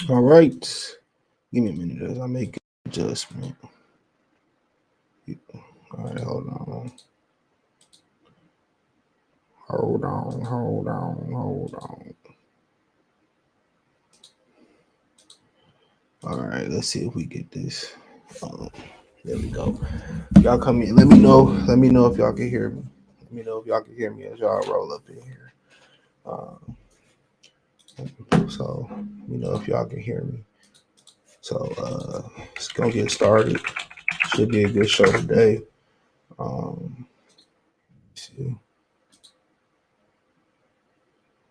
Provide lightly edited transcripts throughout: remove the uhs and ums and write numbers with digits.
All right. Give me a minute as I make an adjustment. All right, hold on. Hold on, hold on, hold on. All right, let's see if we get this. There we go. Y'all come in. Let me know. Let me know if y'all can hear me. Let me know if y'all can hear me as y'all roll up in here. So let me know if y'all can hear me. So it's gonna get started. Should be a good show today. Let's see.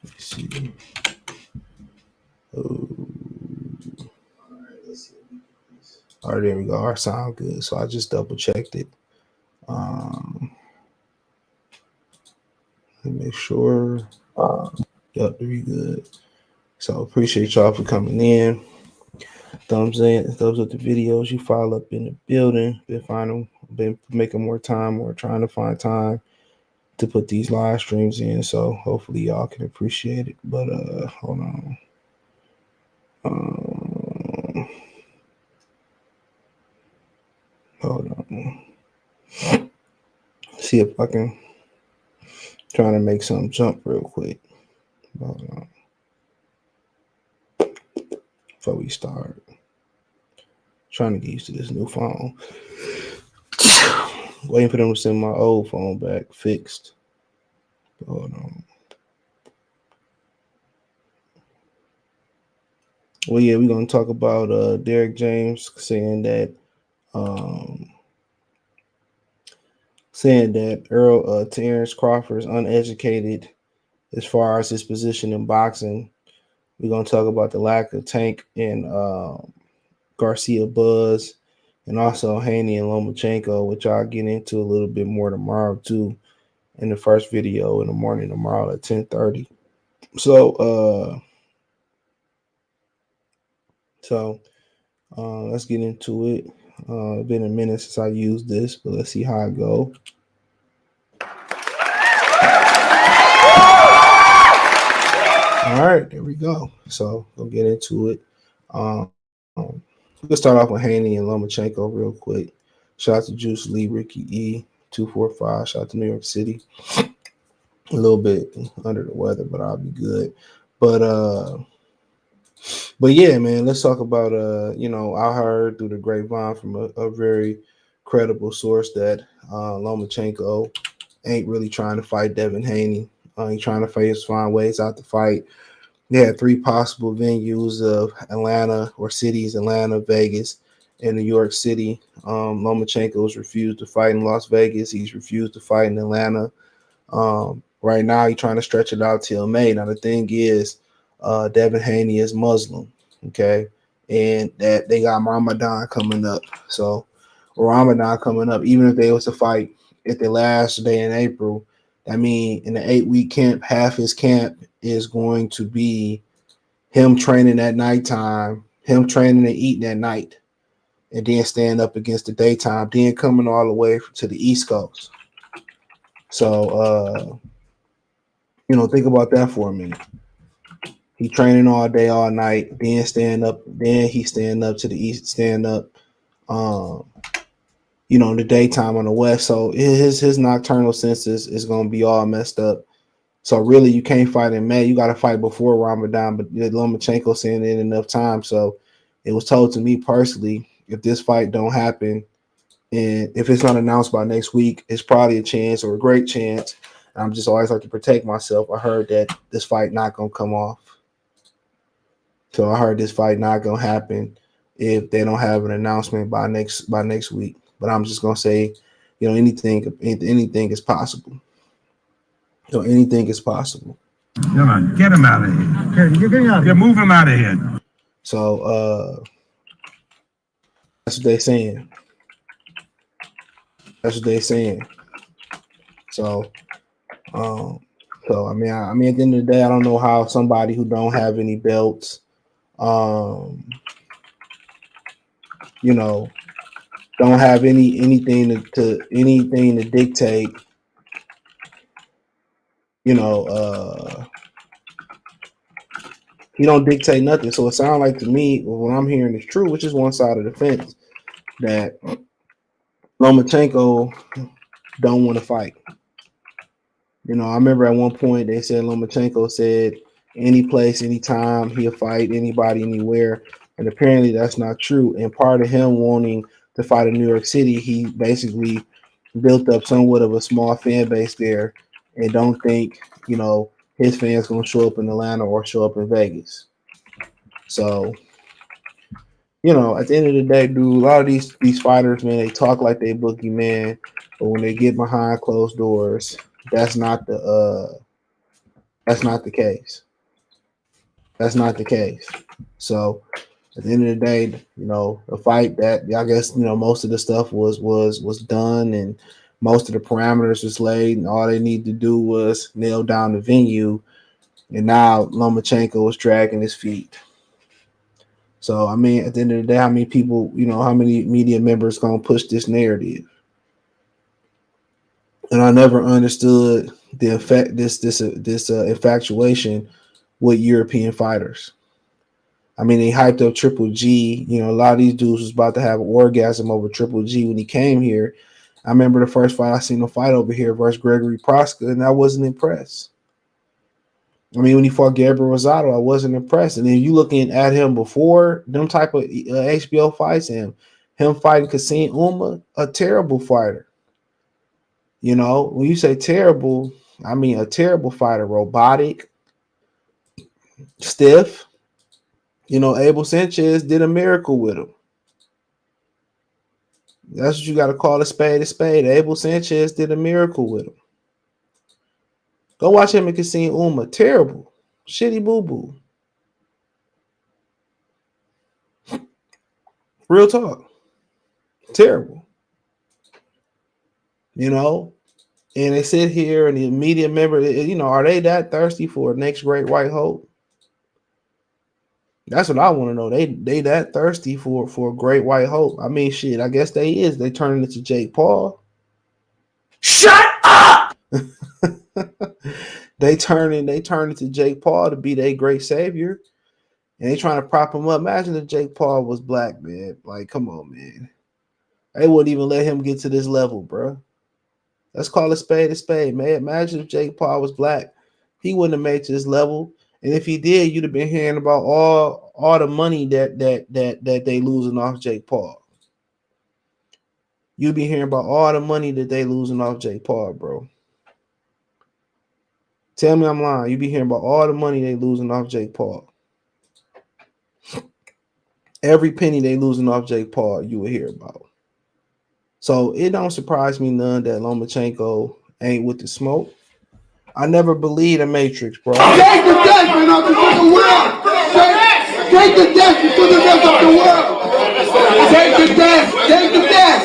Let's see. Oh. All right, there we go. Our sound good. So I just double checked it. Let me make sure. Yep, we good. So appreciate y'all for coming in. Thumbs up the videos. You file up in the building. Been making more time or trying to find time to put these live streams in. So hopefully y'all can appreciate it. But hold on. Hold on. See if I can trying to make something jump real quick. Hold on. Before we start. Trying to get used to this new phone. Waiting for them to send my old phone back fixed. Hold on. Well, yeah, we're gonna talk about Derrick James saying that Terrence Crawford is uneducated as far as his position in boxing. We're gonna talk about the lack of Tank and Garcia buzz, and also Haney and Lomachenko, which I'll get into a little bit more tomorrow too, in the first video in the morning tomorrow at 10:30. So let's get into it. It's been a minute since I used this, but let's see how it go. All right, there we go. So we'll get into it. We'll start off with Haney and Lomachenko real quick. Shout out to Juice Lee, Ricky E, 245. Shout out to New York City. A little bit under the weather, but I'll be good. But yeah, man, let's talk about I heard through the grapevine from a very credible source that Lomachenko ain't really trying to fight Devin Haney. He's trying to find ways out to fight. They had 3 possible venues of Atlanta or cities: Atlanta, Vegas, and New York City. Lomachenko's refused to fight in Las Vegas. He's refused to fight in Atlanta. Right now, he's trying to stretch it out till May. Now, the thing is, Devin Haney is Muslim, okay? And that they got Ramadan coming up. So, Ramadan coming up, even if they was to fight at the last day in April, I mean, in the 8-week camp, half his camp is going to be him training at nighttime, him training and eating at night, and then staying up against the daytime, then coming all the way to the East Coast. So, think about that for a minute. He training all day, all night, then staying up, then he's staying up to the east, staying up, in the daytime on the west. So his nocturnal senses is gonna be all messed up. So really, you can't fight in May. You got to fight before Ramadan. But Lomachenko saying it in enough time. So it was told to me personally, if this fight don't happen, and if it's not announced by next week, it's probably a chance or a great chance. I'm just always like to protect myself. I heard that this fight not gonna come off. So I heard this fight not gonna happen if they don't have an announcement by next week. But I'm just gonna say, anything is possible. So anything is possible. Come on, get him out of here. You're getting out of here. Move him out of here. So that's what they're saying. That's what they're saying. So I mean, at the end of the day, I don't know how somebody who don't have any belts, don't have anything to dictate, He don't dictate nothing. So it sounds like to me, what I'm hearing is true, which is one side of the fence, that Lomachenko don't want to fight. You know, I remember at one point they said Lomachenko said any place, anytime, he'll fight anybody, anywhere. And apparently that's not true. And part of him wanting to fight in New York City, he basically built up somewhat of a small fan base there and don't think, you know, his fans going to show up in Atlanta or show up in Vegas. So, you know, at the end of the day, dude, a lot of these fighters, man, they talk like they boogeyman, but when they get behind closed doors, that's not the that's not the case. That's not the case. So at the end of the day, you know, the fight that I guess, you know, most of the stuff was done and most of the parameters was laid, and all they need to do was nail down the venue. And now Lomachenko was dragging his feet. So I mean, at the end of the day, how many people, you know, how many media members gonna push this narrative? And I never understood the effect this infatuation with European fighters. I mean, they hyped up Triple G. You know, a lot of these dudes was about to have an orgasm over Triple G when he came here. I remember the first fight I seen him fight over here versus Gregory Proska, and I wasn't impressed. I mean, when he fought Gabriel Rosado, I wasn't impressed. And then you looking at him before them type of HBO fights, him fighting Kassim Uma, a terrible fighter. You know, when you say terrible, I mean a terrible fighter, robotic, stiff. You know, Abel Sanchez did a miracle with him. That's what you got to call a spade a spade. Abel Sanchez did a miracle with him. Go watch him and Kassim Uma. Terrible. Shitty boo-boo. Real talk. Terrible. You know? And they sit here and the media member, you know, are they that thirsty for a next great white hope? That's what I want to know. They that thirsty for a great white hope. I mean, shit, I guess they is. They turning into Jake Paul. Shut up! They turn into Jake Paul to be their great savior. And they trying to prop him up. Imagine if Jake Paul was black, man. Like, come on, man. They wouldn't even let him get to this level, bro. Let's call a spade, man. Imagine if Jake Paul was black. He wouldn't have made to this level. And if he did, you'd have been hearing about all the money that they losing off Jake Paul. You'd be hearing about all the money that they losing off Jake Paul, bro. Tell me I'm lying. You'd be hearing about all the money they losing off Jake Paul. Every penny they losing off Jake Paul, you will hear about. So it don't surprise me none that Lomachenko ain't with the smoke. I never believed in Matrix, bro. Take the death for the world. Take the death for the rest of the world. Take the death. Take the death.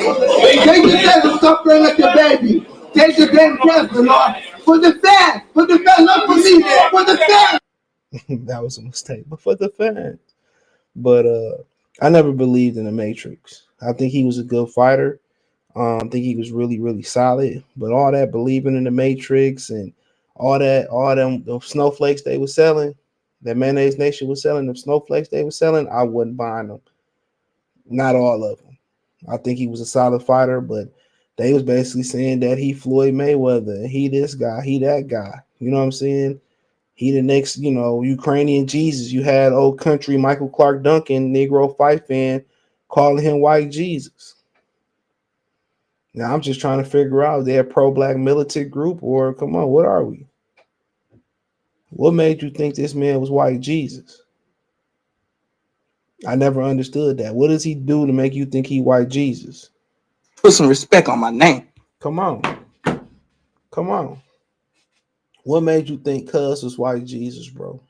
Take the death and stop praying like a baby. Take the damn death, Lord. For the fans. For the fans, not for me. For the fans. That was a mistake, but for the fans. But I never believed in the Matrix. I think he was a good fighter. I think he was really, really solid. But all that believing in the Matrix and all them snowflakes they were selling, that Mayonnaise Nation was selling, them snowflakes they were selling, I wouldn't buy them. Not all of them. I think he was a solid fighter, but they was basically saying that he Floyd Mayweather, he this guy, he that guy. You know what I'm saying? He the next, you know, Ukrainian Jesus. You had old country Michael Clark Duncan, Negro fight fan, calling him white Jesus. Now I'm just trying to figure out if they're a pro-black militant group or come on, what are we? What made you think this man was white Jesus? I never understood that. What does he do to make you think he white Jesus? Put some respect on my name. Come on. Come on. What made you think Cuz was white Jesus, bro?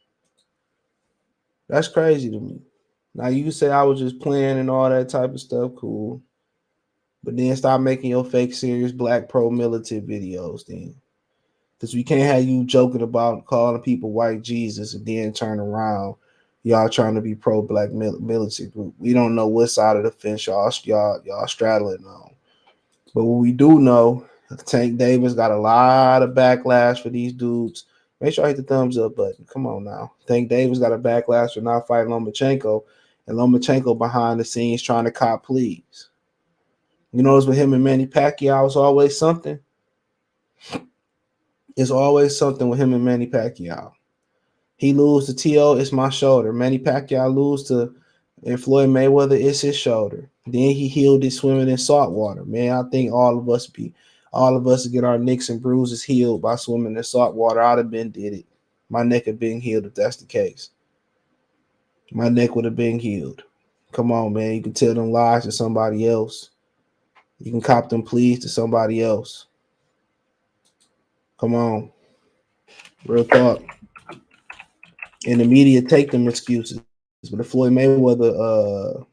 That's crazy to me. Now you say I was just playing and all that type of stuff, cool. But then stop making your fake serious black pro-militant videos then. Because we can't have you joking about calling people white Jesus and then turn around. Y'all trying to be pro-black militant group. We don't know what side of the fence y'all straddling on. But what we do know, Tank Davis got a lot of backlash for these dudes Make sure I hit the thumbs up button. Come on now. Tank Davis got a backlash for not fighting Lomachenko, and Lomachenko behind the scenes trying to cop pleas. You notice with him and Manny Pacquiao, it's always something. It's always something with him and Manny Pacquiao. He lose to T.O., it's my shoulder. Manny Pacquiao lose to Floyd Mayweather, it's his shoulder. Then he healed it swimming in salt water. Man, I think all of us get our nicks and bruises healed by swimming in salt water. I'd have been did it. My neck had been healed if that's the case. My neck would have been healed. Come on, man. You can tell them lies to somebody else. You can cop them pleas to somebody else. Come on. Real talk. And the media take them excuses. But if Floyd Mayweather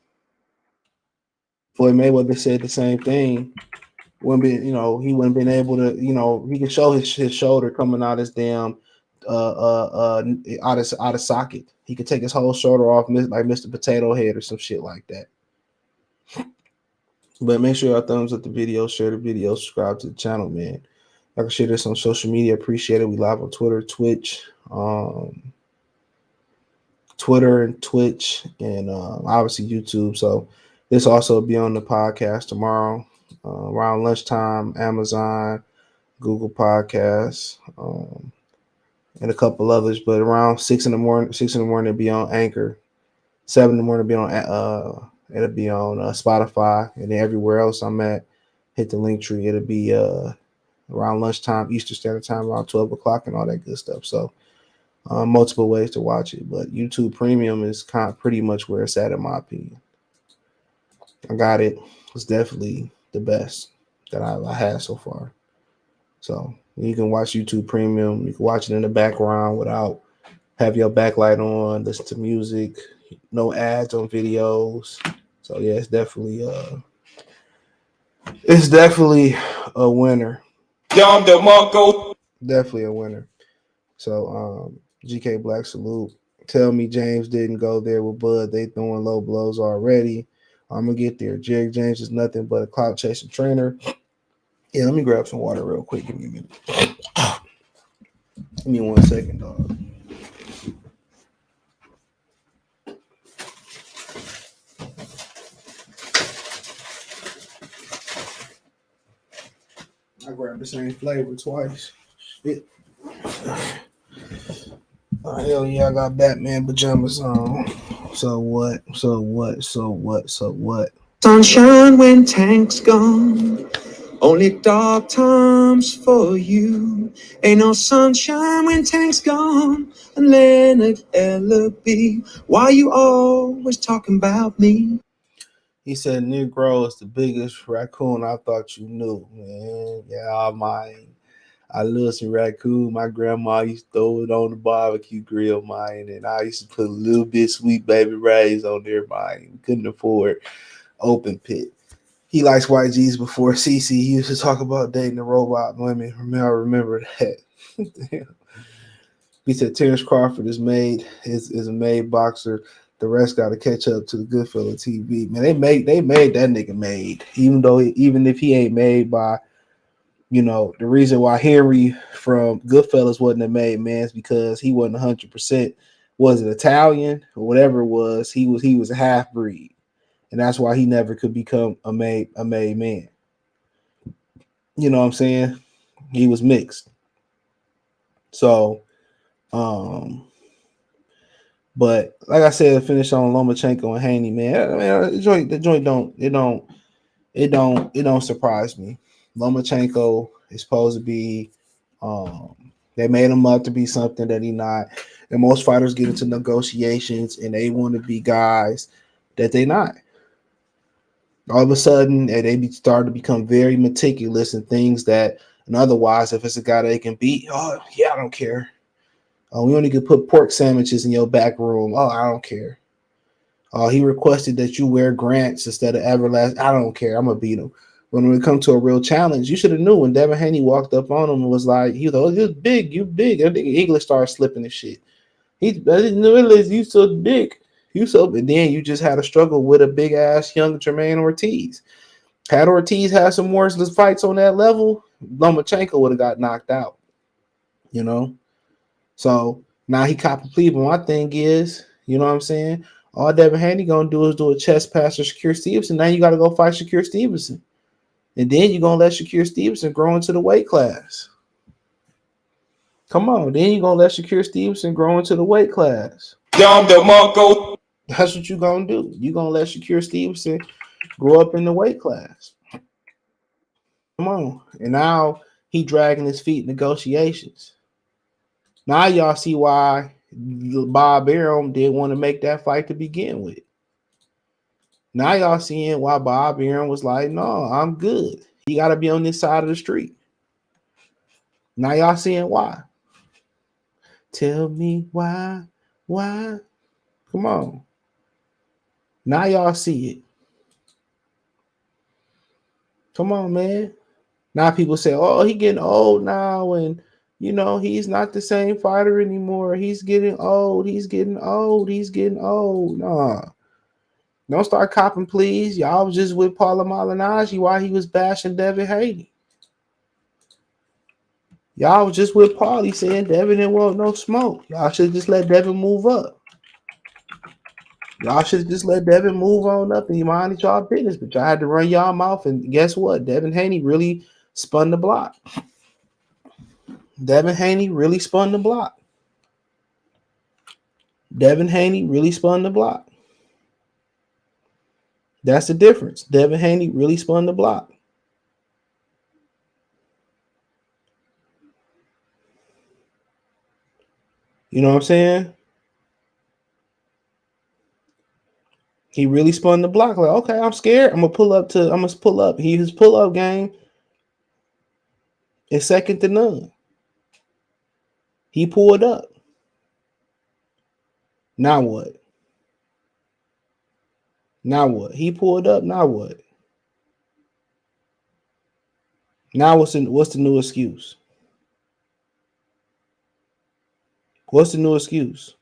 said the same thing, he wouldn't been able to, he could show his shoulder coming out his damn out of socket. He could take his whole shoulder off like Mr. Potato Head or some shit like that. But make sure y'all thumbs up the video, share the video, subscribe to the channel, man. I can share this on social media. Appreciate it. We live on Twitter, Twitch, and Twitch, and obviously YouTube. So this also will be on the podcast tomorrow around lunchtime, Amazon, Google Podcasts, and a couple others. But around 6 in the morning, it'll be on Anchor. 7 in the morning, it'll be on Spotify, and then everywhere else I'm at, hit the link tree. It'll be around lunchtime, Eastern Standard Time, around 12 o'clock, and all that good stuff. So multiple ways to watch it, but YouTube Premium is kind of pretty much where it's at, in my opinion. I got it. It's definitely the best that I had so far. So you can watch YouTube Premium. You can watch it in the background without have your backlight on, listen to music, no ads on videos. So yeah, it's definitely a winner. Definitely a winner. So GK Black salute. Tell me James didn't go there with Bud. They throwing low blows already. I'm gonna get there. Jerry James is nothing but a clout chasing trainer. Yeah, let me grab some water real quick. Give me a minute. Give me 1 second, dog. I grabbed the same flavor twice. Shit. Hell yeah, I got Batman pajamas on. So what? Sunshine when Tank's gone. Only dark times for you. Ain't no sunshine when Tank's gone. And Leonard Ellaby, why you always talking about me? He said Negro is the biggest raccoon I thought you knew, man. Yeah, I love some raccoon. My grandma used to throw it on the barbecue grill, mine, and I used to put a little bit Sweet Baby Ray's on there, mine. Couldn't afford open pit. He likes YGs before CC. He used to talk about dating the robot women. I remember that. He said Terrence Crawford is a made boxer. The rest got to catch up to the Goodfella TV. Man, they made that nigga made. Even if he ain't made by, the reason why Henry from Goodfellas wasn't a made man is because he wasn't 100%. Was it Italian or whatever it was? He was a half breed, and that's why he never could become a made man. You know what I'm saying? He was mixed. So, but like I said, finish on Lomachenko and Haney, man. I mean, the joint don't surprise me. Lomachenko is supposed to be, they made him up to be something that he not. And most fighters get into negotiations and they want to be guys that they not. All of a sudden, they start to become very meticulous in things that, and otherwise, if it's a guy they can beat, oh yeah, I don't care. Oh, we only could put pork sandwiches in your back room. Oh, I don't care. Oh, he requested that you wear Grants instead of Everlast. I don't care. I'm gonna beat him. When it comes to a real challenge, you should have knew when Devin Haney walked up on him and was like, he was big, you big. I think English started slipping and shit. I didn't realize you so big. And then you just had a struggle with a big ass young Jermaine Ortiz. Had Ortiz had some worthless fights on that level, Lomachenko would have got knocked out. So now he cop a plea. But my thing is, you know what I'm saying? All Devin Haney gonna do is do a chest pass to Shakur Stevenson. Now you got to go fight Shakur Stevenson, and then you're gonna let Shakur Stevenson grow into the weight class. Come on, then you're gonna let Shakur Stevenson grow into the weight class. That's what you're gonna do. You're gonna let Shakur Stevenson grow up in the weight class. Come on. And now he dragging his feet in negotiations. Now y'all see why Bob Arum didn't want to make that fight to begin with. Now y'all seeing why Bob Arum was like, no, I'm good. He got to be on this side of the street. Now y'all seeing why. Tell me why. Come on. Now y'all see it. Come on, man. Now people say, oh, he getting old now, and you know, he's not the same fighter anymore. He's getting old. Nah. Don't start copping, please. Y'all was just with Paula Malignaggi while he was bashing Devin Haney. Y'all was just with Paul. He saying Devin didn't want no smoke. Y'all should just let Devin move up. Y'all should just let Devin move on up and you mind y'all business. But y'all had to run y'all mouth. And guess what? Devin Haney really spun the block. Devin Haney really spun the block. That's the difference. Devin Haney really spun the block. You know what I'm saying? He really spun the block. Like, okay, I'm scared. I'm gonna pull up. His pull-up game is second to none. He pulled up. Now what? He pulled up. Now what? Now what's the new excuse? What's the new excuse?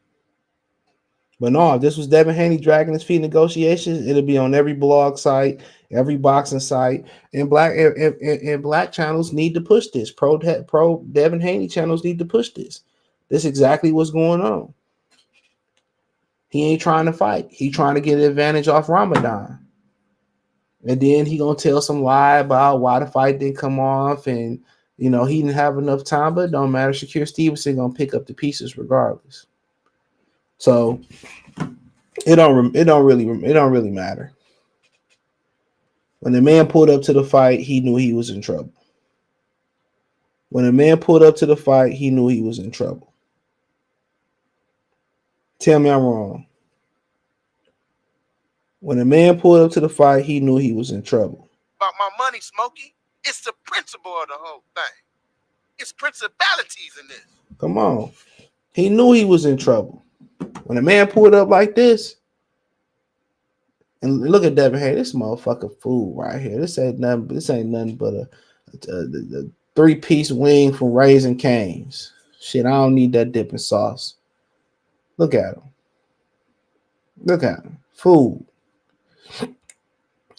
But no, if this was Devin Haney dragging his feet in negotiations, it'll be on every blog site, every boxing site, and black channels need to push this. Pro Devin Haney channels need to push this. This is exactly what's going on. He ain't trying to fight. He trying to get an advantage off Ramadan. And then he gonna tell some lie about why the fight didn't come off, and you know he didn't have enough time. But it don't matter. Shakur Stevenson gonna pick up the pieces regardless. So it don't really matter. When the man pulled up to the fight, he knew he was in trouble. Tell me I'm wrong. When the man pulled up to the fight, he knew he was in trouble. About my money, Smokey. It's the principle of the whole thing. It's principalities in this. Come on. He knew he was in trouble. When a man pulled up like this, and look at Devin Haney, this motherfucker fool right here. This ain't nothing but a 3-piece wing from Raising Cane's. Shit, I don't need that dipping sauce. Look at him. Fool.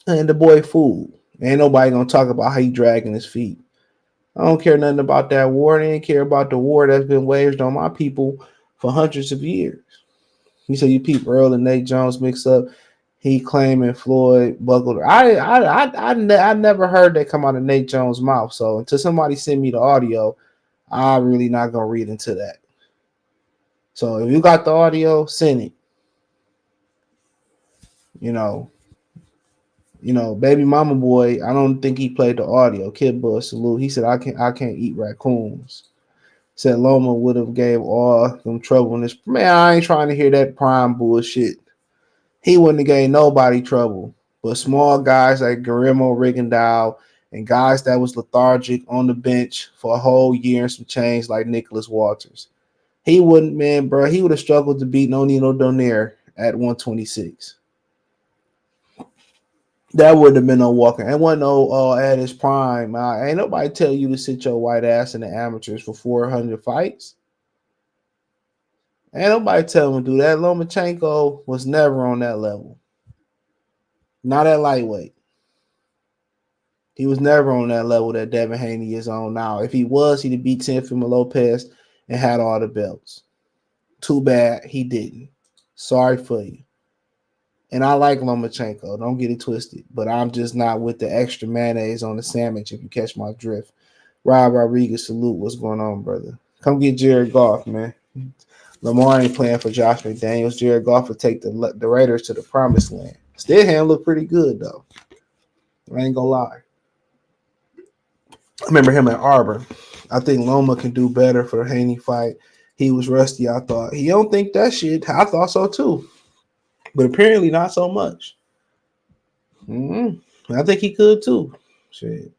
And the boy fool. Ain't nobody gonna talk about how he dragging his feet. I don't care nothing about that war. They ain't care about the war that's been waged on my people for hundreds of years. You say you peep Earl and Nate Jones mix up. He claiming Floyd buckled. I never heard that come out of Nate Jones' mouth. So until somebody send me the audio, I'm really not gonna read into that. So if you got the audio, send it. You know, baby mama boy, I don't think he played the audio. Kid Bud salute. He said, I can't eat raccoons. Said Loma would have gave all them trouble in this. Man, I ain't trying to hear that prime bullshit. He wouldn't have gave nobody trouble. But small guys like Guillermo Rigondeaux and guys that was lethargic on the bench for a whole year and some change like Nicholas Walters. He wouldn't, man, bro. He would have struggled to beat Nonino Donaire at 126. That wouldn't have been no walking. It wasn't no at his prime. Ain't nobody tell you to sit your white ass in the amateurs for 400 fights. Ain't nobody tell him to do that. Lomachenko was never on that level. Not at lightweight. He was never on that level that Devin Haney is on now. If he was, he'd beat Teofimo Lopez and had all the belts. Too bad he didn't. Sorry for you. And I like Lomachenko. Don't get it twisted. But I'm just not with the extra mayonnaise on the sandwich, if you catch my drift. Rob Rodriguez, salute. What's going on, brother? Come get Jared Goff, man. Lamar ain't playing for Josh McDaniels. Jared Goff will take the Raiders to the promised land. Stidham look pretty good, though. I ain't gonna lie. I remember him at Arbor. I think Loma can do better for the Haney fight. He was rusty, I thought. He don't think that shit. I thought so, too. But apparently not so much. I think he could, too. Shit.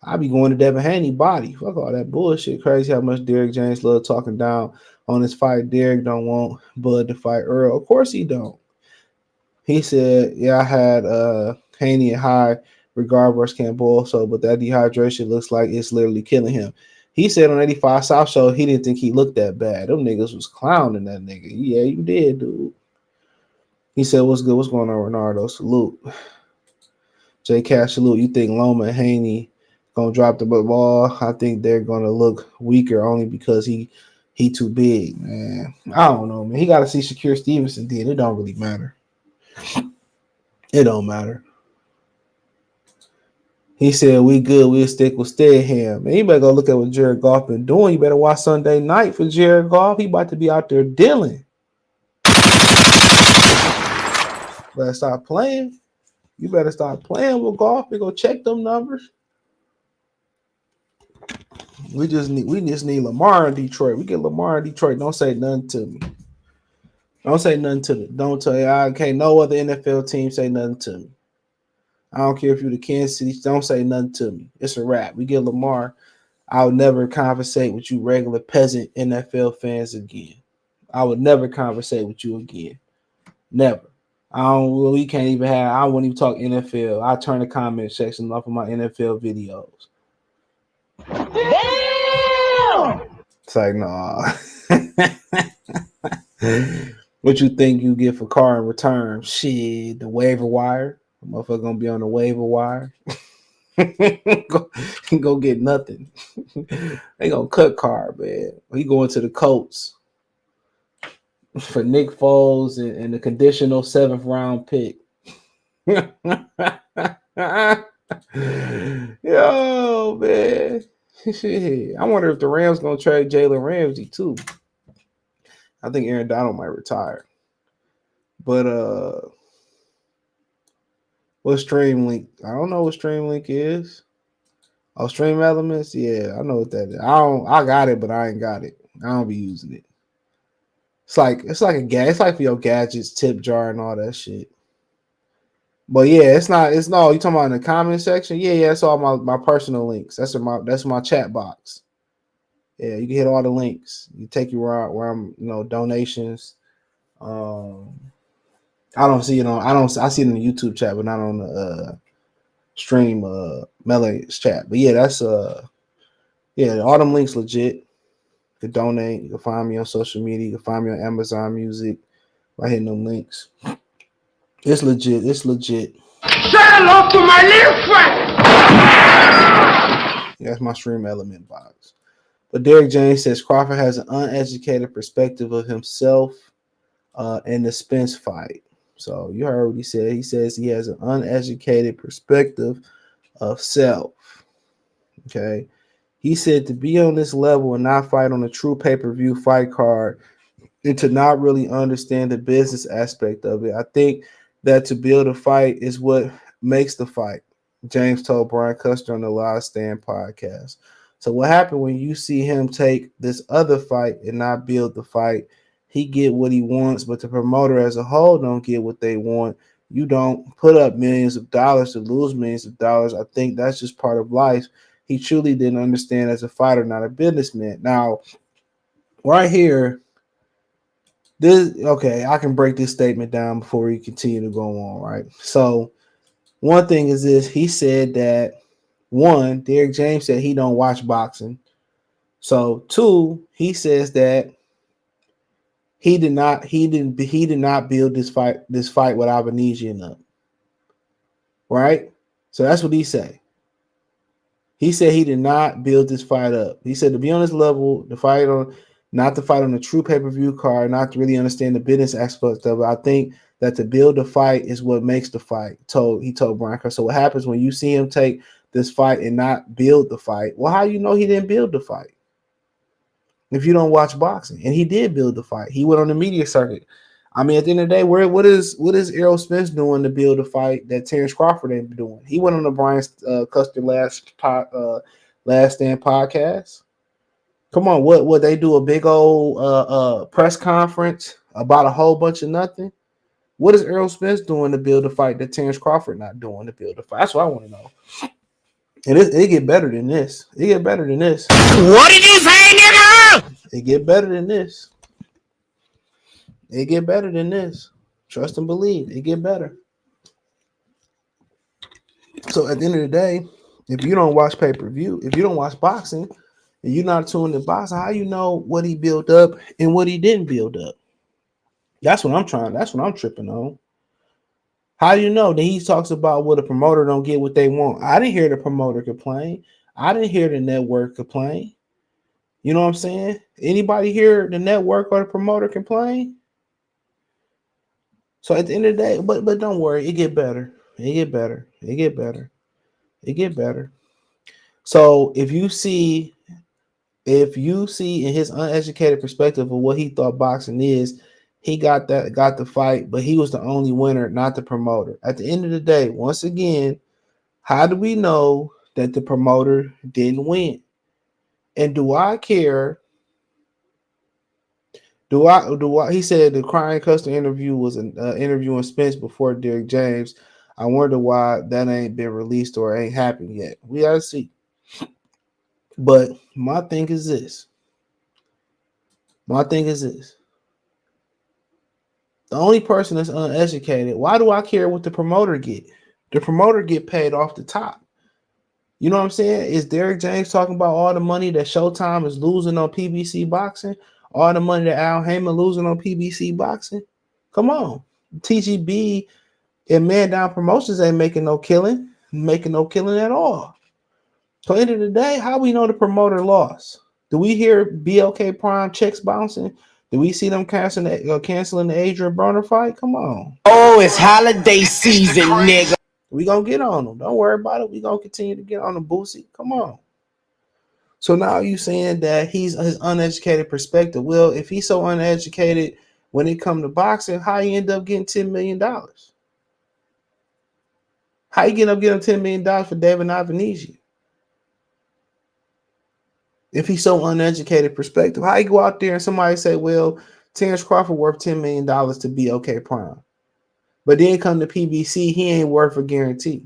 I be going to Devin Haney body. Fuck all that bullshit. Crazy how much Derrick James love talking down on his fight. Derrick don't want Bud to fight Earl. Of course he don't. He said, yeah, I had Haney at high regard versus Campbell also, but that dehydration looks like it's literally killing him. He said on 85 South Show he didn't think he looked that bad. Them niggas was clowning that nigga. Yeah, you did, dude. He said, what's good? What's going on, Renardo? Salute. J. Cash, salute. You think Loma and Haney gonna drop the ball? I think they're gonna look weaker only because he too big, man. I don't know, man. He got to see Shakir Stevenson did. It don't really matter. It don't matter. He said, we good. We'll stick with Stidham. Man, you better go look at what Jared Goff been doing. You better watch Sunday night for Jared Goff. He about to be out there dealing. Better stop playing. You better start playing with Goff and go check them numbers. We just need Lamar in Detroit. We get Lamar in Detroit. Don't say nothing to me. Don't say nothing to me. Don't tell you. I can't no other NFL team say nothing to me. I don't care if you're the Kansas City. Don't say nothing to me. It's a wrap. We get Lamar. I'll never conversate with you regular peasant NFL fans again. I would never conversate with you again. Never. We can't even have. I won't even talk NFL. I turn the comment section off of my NFL videos. Damn! It's like, nah. What you think you get for car in return? Shit, the waiver wire. The motherfucker gonna be on the waiver wire. go get nothing. They gonna cut Carr, man. He going to the Colts for Nick Foles and the conditional 7th round pick. Yo, man. I wonder if the Rams gonna trade Jalen Ramsey too. I think Aaron Donald might retire. But what Streamlink? I don't know what Streamlink is. Oh, Stream Elements? Yeah, I know what that is. I got it, but I ain't got it. I don't be using it. It's like for your gadgets, tip jar, and all that shit. But yeah, it's no. You talking about in the comment section? Yeah, it's all my personal links. That's my chat box. Yeah, you can hit all the links. You take you where I'm, donations. I don't see it on. I see it in the YouTube chat, but not on the stream Melon's chat. But yeah, that's all them links legit. You can donate. You can find me on social media. You can find me on Amazon Music by hitting them links. It's legit. It's legit. Say hello to my little friend. That's my stream element box. But Derrick James says Crawford has an uneducated perspective of himself in the Spence fight. So you heard what he said. He says he has an uneducated perspective of self. Okay. He said to be on this level and not fight on a true pay-per-view fight card and to not really understand the business aspect of it. I think that to build a fight is what makes the fight. James told Brian Custer on the Live Stand podcast. So what happened when you see him take this other fight and not build the fight? He get what he wants, but the promoter as a whole don't get what they want. You don't put up millions of dollars to lose millions of dollars. I think that's just part of life. He truly didn't understand as a fighter, not a businessman. Now, right here, I can break this statement down before we continue to go on, right? So one thing is this. He said that, one, Derrick James said he don't watch boxing. So two, he says that he did not build this fight with Avanesian up. Right? So that's what he said. He said he did not build this fight up. He said to be on this level, the fight on not to fight on a true pay-per-view card, not to really understand the business aspect of it. I think that to build the fight is what makes the fight. He told Brian Kerr. So what happens when you see him take this fight and not build the fight? Well, how you know he didn't build the fight? If you don't watch boxing, and he did build the fight, he went on the media circuit. I mean, at the end of the day, what is Errol Spence doing to build a fight that Terrence Crawford ain't doing? He went on the Brian Custer last stand podcast. Come on, what they do a big old press conference about a whole bunch of nothing? What is Errol Spence doing to build a fight that Terrence Crawford not doing to build a fight? That's what I want to know. And it get better than this. It get better than this. What did you say, nigga? It get better than this. It get better than this. Trust and believe. It get better. So at the end of the day, if you don't watch pay-per-view, if you don't watch boxing, and you're not tuned in boxing, how you know what he built up and what he didn't build up? That's what I'm tripping on. How do you know? Then he talks about what a promoter don't get what they want. I didn't hear the promoter complain. I didn't hear the network complain. You know what I'm saying? Anybody hear the network or the promoter complain? So at the end of the day, but don't worry, it get better. It get better. It get better. It get better. So if you see in his uneducated perspective of what he thought boxing is, he got the fight, but he was the only winner, not the promoter. At the end of the day, once again, how do we know that the promoter didn't win? And do I care? Do I? He said the Crying Custer interview was an interview in Spence before Derrick James. I wonder why that ain't been released or ain't happened yet. We gotta see. But my thing is this. The only person that's uneducated, why do I care what the promoter get? The promoter get paid off the top. You know what I'm saying? Is Derrick James talking about all the money that Showtime is losing on PBC boxing? All the money that Al Heyman losing on PBC boxing? Come on. TGB and Man Down Promotions ain't making no killing at all. So at the end of the day, how we know the promoter lost? Do we hear BLK Prime checks bouncing? Do we see them canceling the Adrian Broner fight? Come on. Oh, it's holiday season, nigga. We gonna get on them. Don't worry about it. We gonna continue to get on them, Boosie. Come on. So now you saying that he's his uneducated perspective. Well, if he's so uneducated when it comes to boxing, how he end up getting $10 million? How you end up getting $10 million for David Avanesian? If he's so uneducated perspective, how you go out there and somebody say, well, Terrence Crawford worth $10 million to be OK Prime. But then come to PBC, he ain't worth a guarantee.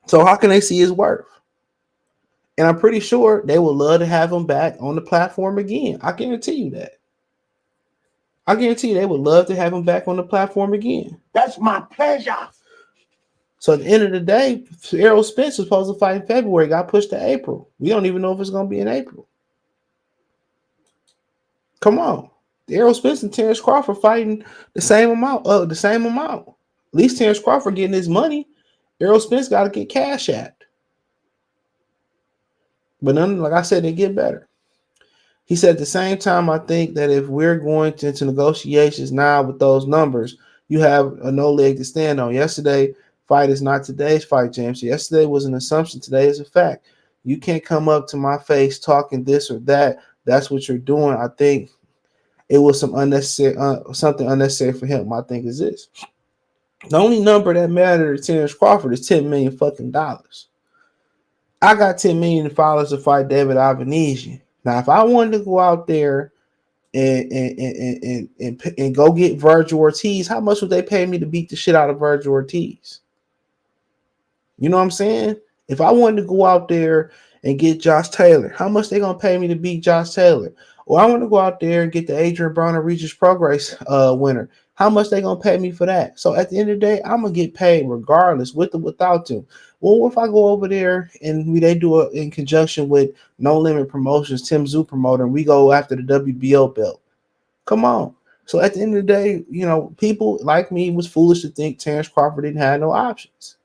So how can they see his worth? And I'm pretty sure they would love to have him back on the platform again. I guarantee you that. I guarantee you they would love to have him back on the platform again. That's my pleasure. So at the end of the day, Errol Spence was supposed to fight in February, got pushed to April. We don't even know if it's going to be in April. Come on. Errol Spence and Terrence Crawford fighting the same amount. At least Terrence Crawford getting his money. Errol Spence got to get cash at. But none, like I said, they get better. He said at the same time, I think that if we're going into negotiations now with those numbers, you have a no leg to stand on. Yesterday fight is not today's fight, James. Yesterday was an assumption. Today is a fact. You can't come up to my face talking this or that. That's what you're doing. I think it was something unnecessary for him. My thing is this. The only number that mattered to Terrence Crawford is $10 million fucking dollars. I got $10 million to fight David Avanesian. Now, if I wanted to go out there and go get Virgil Ortiz, how much would they pay me to beat the shit out of Virgil Ortiz? You know what I'm saying? If I wanted to go out there and get Josh Taylor, how much they gonna pay me to beat Josh Taylor? Or I want to go out there and get the Adrian Broner Regis Progress winner. How much they gonna pay me for that? So at the end of the day, I'm gonna get paid regardless, with or without them. Well, what if I go over there and they do it in conjunction with No Limit Promotions, Tim Zoo promoter, and we go after the WBO belt? Come on. So at the end of the day, you know, people like me was foolish to think Terrence Crawford didn't have no options.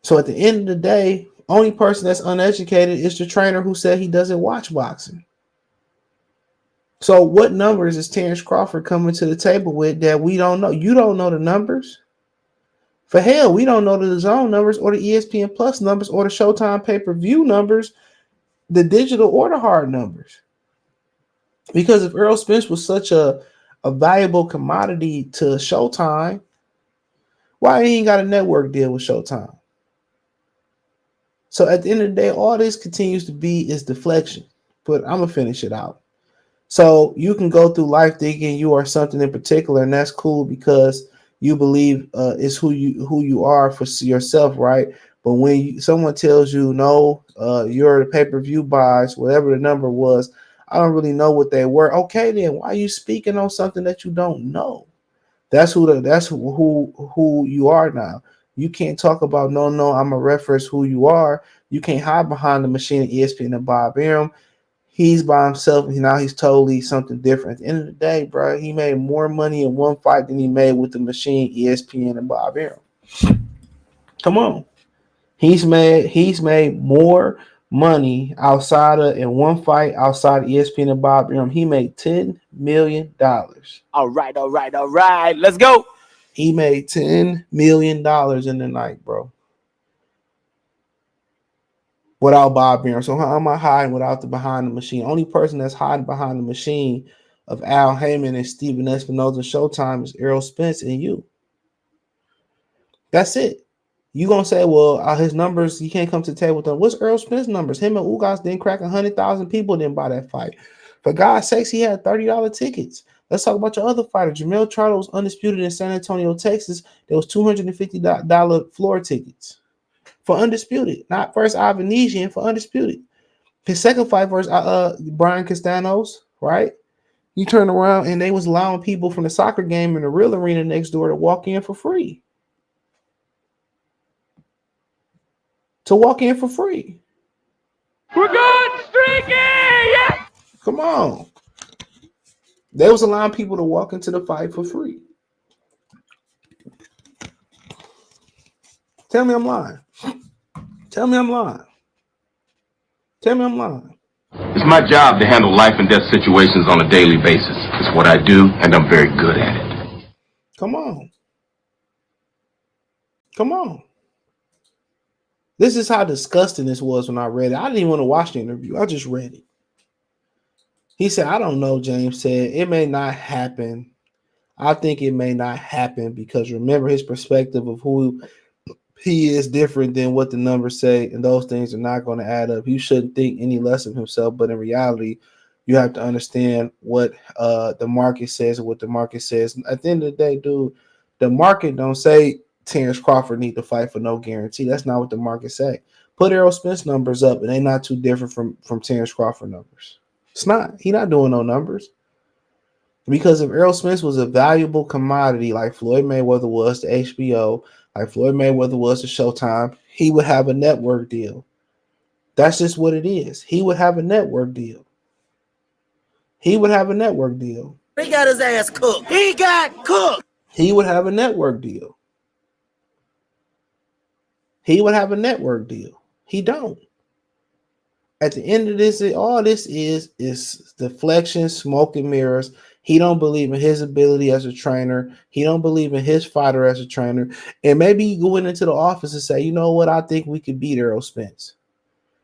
So at the end of the day, Only person that's uneducated is the trainer who said he doesn't watch boxing. So what numbers is Terrence Crawford coming to the table with that we don't know? You don't know the numbers. For hell, we don't know the zone numbers or the ESPN Plus numbers or the Showtime pay-per-view numbers, the digital or the hard numbers. Because if Errol Spence was such a valuable commodity to Showtime, why he ain't got a network deal with Showtime? So at the end of the day, all this continues to be is deflection. But I'm going to finish it out. So you can go through life thinking you are something in particular, and that's cool because you believe it's who you are for yourself, right? But when someone tells you, no, you're the pay-per-view buys, whatever the number was, I don't really know what they were. Okay, then why are you speaking on something that you don't know? That's who you are now. You can't talk about no, I'm a reference who you are. You can't hide behind the machine of ESPN and Bob Arum. He's by himself, and now he's totally something different. At the end of the day, bro, he made more money in one fight than he made with the machine, ESPN, and Bob Arum. Come on. He's made more money outside of in one fight outside of ESPN and Bob Arum. He made $10 million. All right. Let's go. He made $10 million in the night, bro. Without Bob Arum. So how am I hiding without the behind the machine? Only person that's hiding behind the machine of Al Heyman and Steven Espinoza Showtime is Errol Spence and you. That's it. You gonna say, well, his numbers, he can't come to the table with them. What's Errol Spence's numbers? Him and Ugas didn't crack 100,000 people didn't buy that fight. For God's sakes, he had $30 tickets. Let's talk about your other fighter. Jamel Charlo was undisputed in San Antonio, Texas. There was $250 floor tickets. For undisputed, not first Avanesian, for undisputed. His second fight versus Brian Castanos, right? You turn around and they was allowing people from the soccer game in the real arena next door to walk in for free. We're good, streaky! Yeah! Come on. They was allowing people to walk into the fight for free. Tell me I'm lying. Tell me I'm lying. It's my job to handle life and death situations on a daily basis. It's what I do, and I'm very good at it. Come on. This is how disgusting this was when I read it. I didn't even want to watch the interview. I just read it. He said, I don't know, James said. It may not happen. I think it may not happen because remember his perspective of who he is different than what the numbers say, and those things are not going to add up. You shouldn't think any less of himself, but in reality, you have to understand what the market says and what the market says. At the end of the day, dude, the market don't say Terrence Crawford need to fight for no guarantee. That's not what the market say. Put Errol Spence numbers up, and they're not too different from Terrence Crawford numbers. It's not. He's not doing no numbers. Because if Errol Spence was a valuable commodity like Floyd Mayweather was to HBO, like Floyd Mayweather was to Showtime, he would have a network deal. That's just what it is. He would have a network deal. He got his ass cooked. He got cooked. He would have a network deal. He don't. At the end of this, all this is deflection, smoke and mirrors. He don't believe in his ability as a trainer. He don't believe in his fighter as a trainer. And maybe he go into the office and say, you know what, I think we could beat Errol Spence.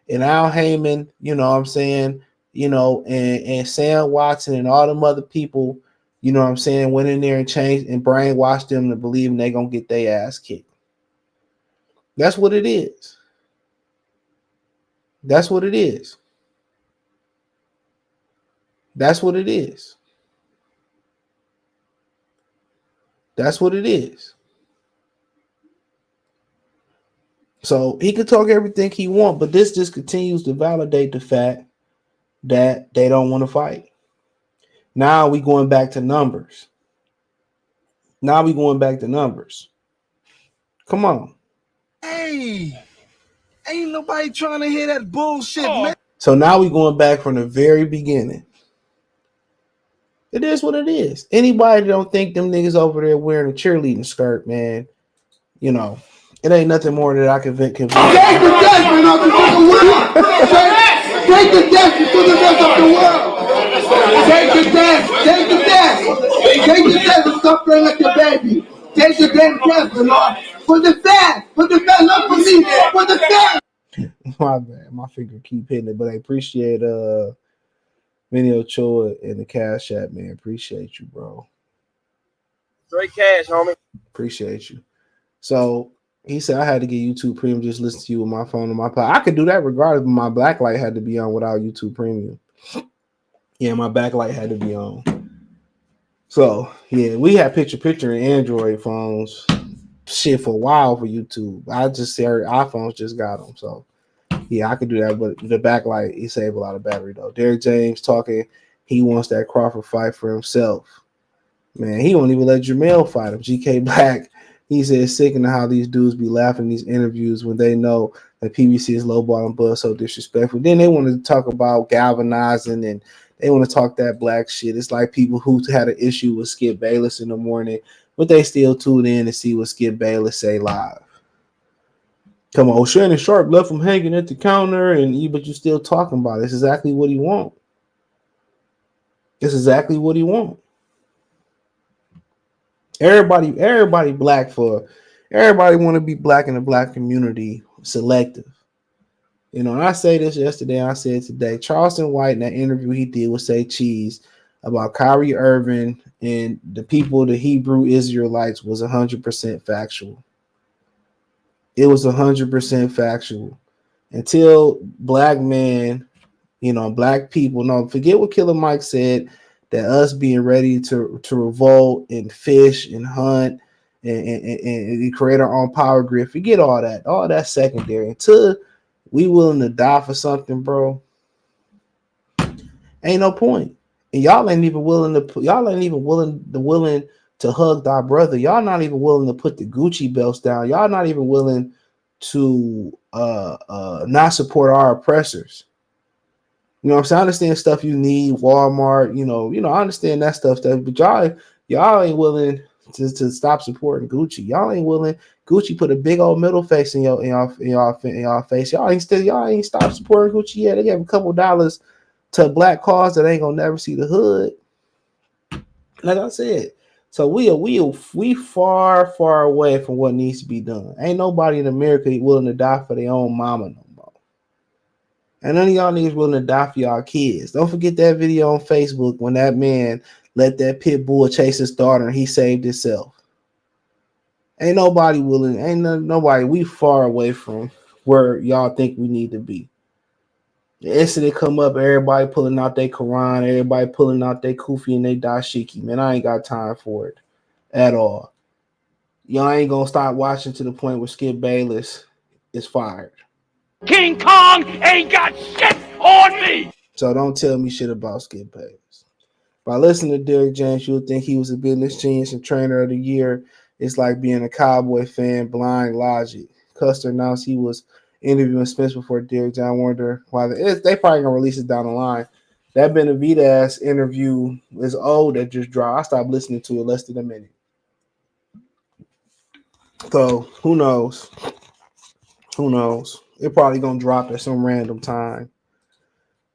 And Al Heyman, you know what I'm saying, you know, and Sam Watson and all them other people, you know what I'm saying, went in there and changed and brainwashed them to believe they're going to get their ass kicked. That's what it is. That's what it is. That's what it is. That's what it is. So he can talk everything he wants, but this just continues to validate the fact that they don't want to fight. Now we going back to numbers. Come on. Hey, ain't nobody trying to hear that bullshit, man. So now we going back from the very beginning. It is what it is. Anybody that don't think them niggas over there wearing a cheerleading skirt, man, you know, It ain't nothing more that I can convince. Take the desperate out to the world. Take the desperate to the rest of the world. Take the death. Take the death. Take the death and stop playing like your baby. Take the damn desperate, Lord. For the fans. For the fans, not for me. For the fans. My bad. My finger keep hitting it, but I appreciate Vinny Ochoa and the Cash App, man. Appreciate you, bro. Straight cash, homie. Appreciate you. So he said I had to get YouTube Premium, just listen to you with my phone and my pod. I could do that regardless, but my backlight had to be on without YouTube Premium. Yeah, my backlight had to be on. So yeah, we had picture in Android phones shit for a while for YouTube. I just said iPhones just got them. So yeah, I could do that, but the backlight, it saved a lot of battery though. Derrick James talking, he wants that Crawford fight for himself. Man, he won't even let Jamel fight him. GK Black, he said it's sickening how these dudes be laughing in these interviews when they know that PBC is lowballing Bud so disrespectful. Then they want to talk about galvanizing and they want to talk that black shit. It's like people who had an issue with Skip Bayless in the morning, but they still tune in to see what Skip Bayless say live. Come on, Shannon Sharp left him hanging at the counter, but you still talking about it. It's exactly what he want. It's exactly what he want. Everybody black for everybody want to be black in the black community selective. You know, and I say this yesterday, I said today. Charleston White in that interview he did with Say Cheese about Kyrie Irving and the people, the Hebrew Israelites, was 100% factual. It was 100% factual. Until black men, you know, black people, no, forget what Killer Mike said, that us being ready to revolt and fish and hunt and create our own power grid. Forget all that. All that's secondary. Until we willing to die for something, bro, ain't no point. And y'all ain't even willing to hug thy brother. Y'all not even willing to put the Gucci belts down. Y'all not even willing to not support our oppressors. You know what I'm saying? I understand stuff you need, Walmart, you know, I understand that stuff, but y'all ain't willing to stop supporting Gucci. Y'all ain't willing. Gucci put a big old middle face in y'all face. Y'all ain't stopped supporting Gucci yet. They gave a couple dollars to a black cause that ain't gonna never see the hood. Like I said, so we far away from what needs to be done. Ain't nobody in America willing to die for their own mama no more. And none of y'all niggas willing to die for y'all kids. Don't forget that video on Facebook when that man let that pit bull chase his daughter and he saved himself. Ain't nobody willing. Nobody. We far away from where y'all think we need to be. The incident come up, everybody pulling out their Quran, everybody pulling out their Kufi and their dashiki. Man, I ain't got time for it at all. Y'all ain't gonna stop watching to the point where Skip Bayless is fired. King Kong ain't got shit on me. So don't tell me shit about Skip Bayless. By listening to Derrick James, you'll think he was a business genius and trainer of the year. It's like being a Cowboy fan, blind logic. Custer announced he was interviewing Spence before Derrick James. I wonder why they probably gonna release it down the line. That Benavidez interview is old that just dropped. I stopped listening to it less than a minute. So who knows? Who knows? It probably gonna drop at some random time.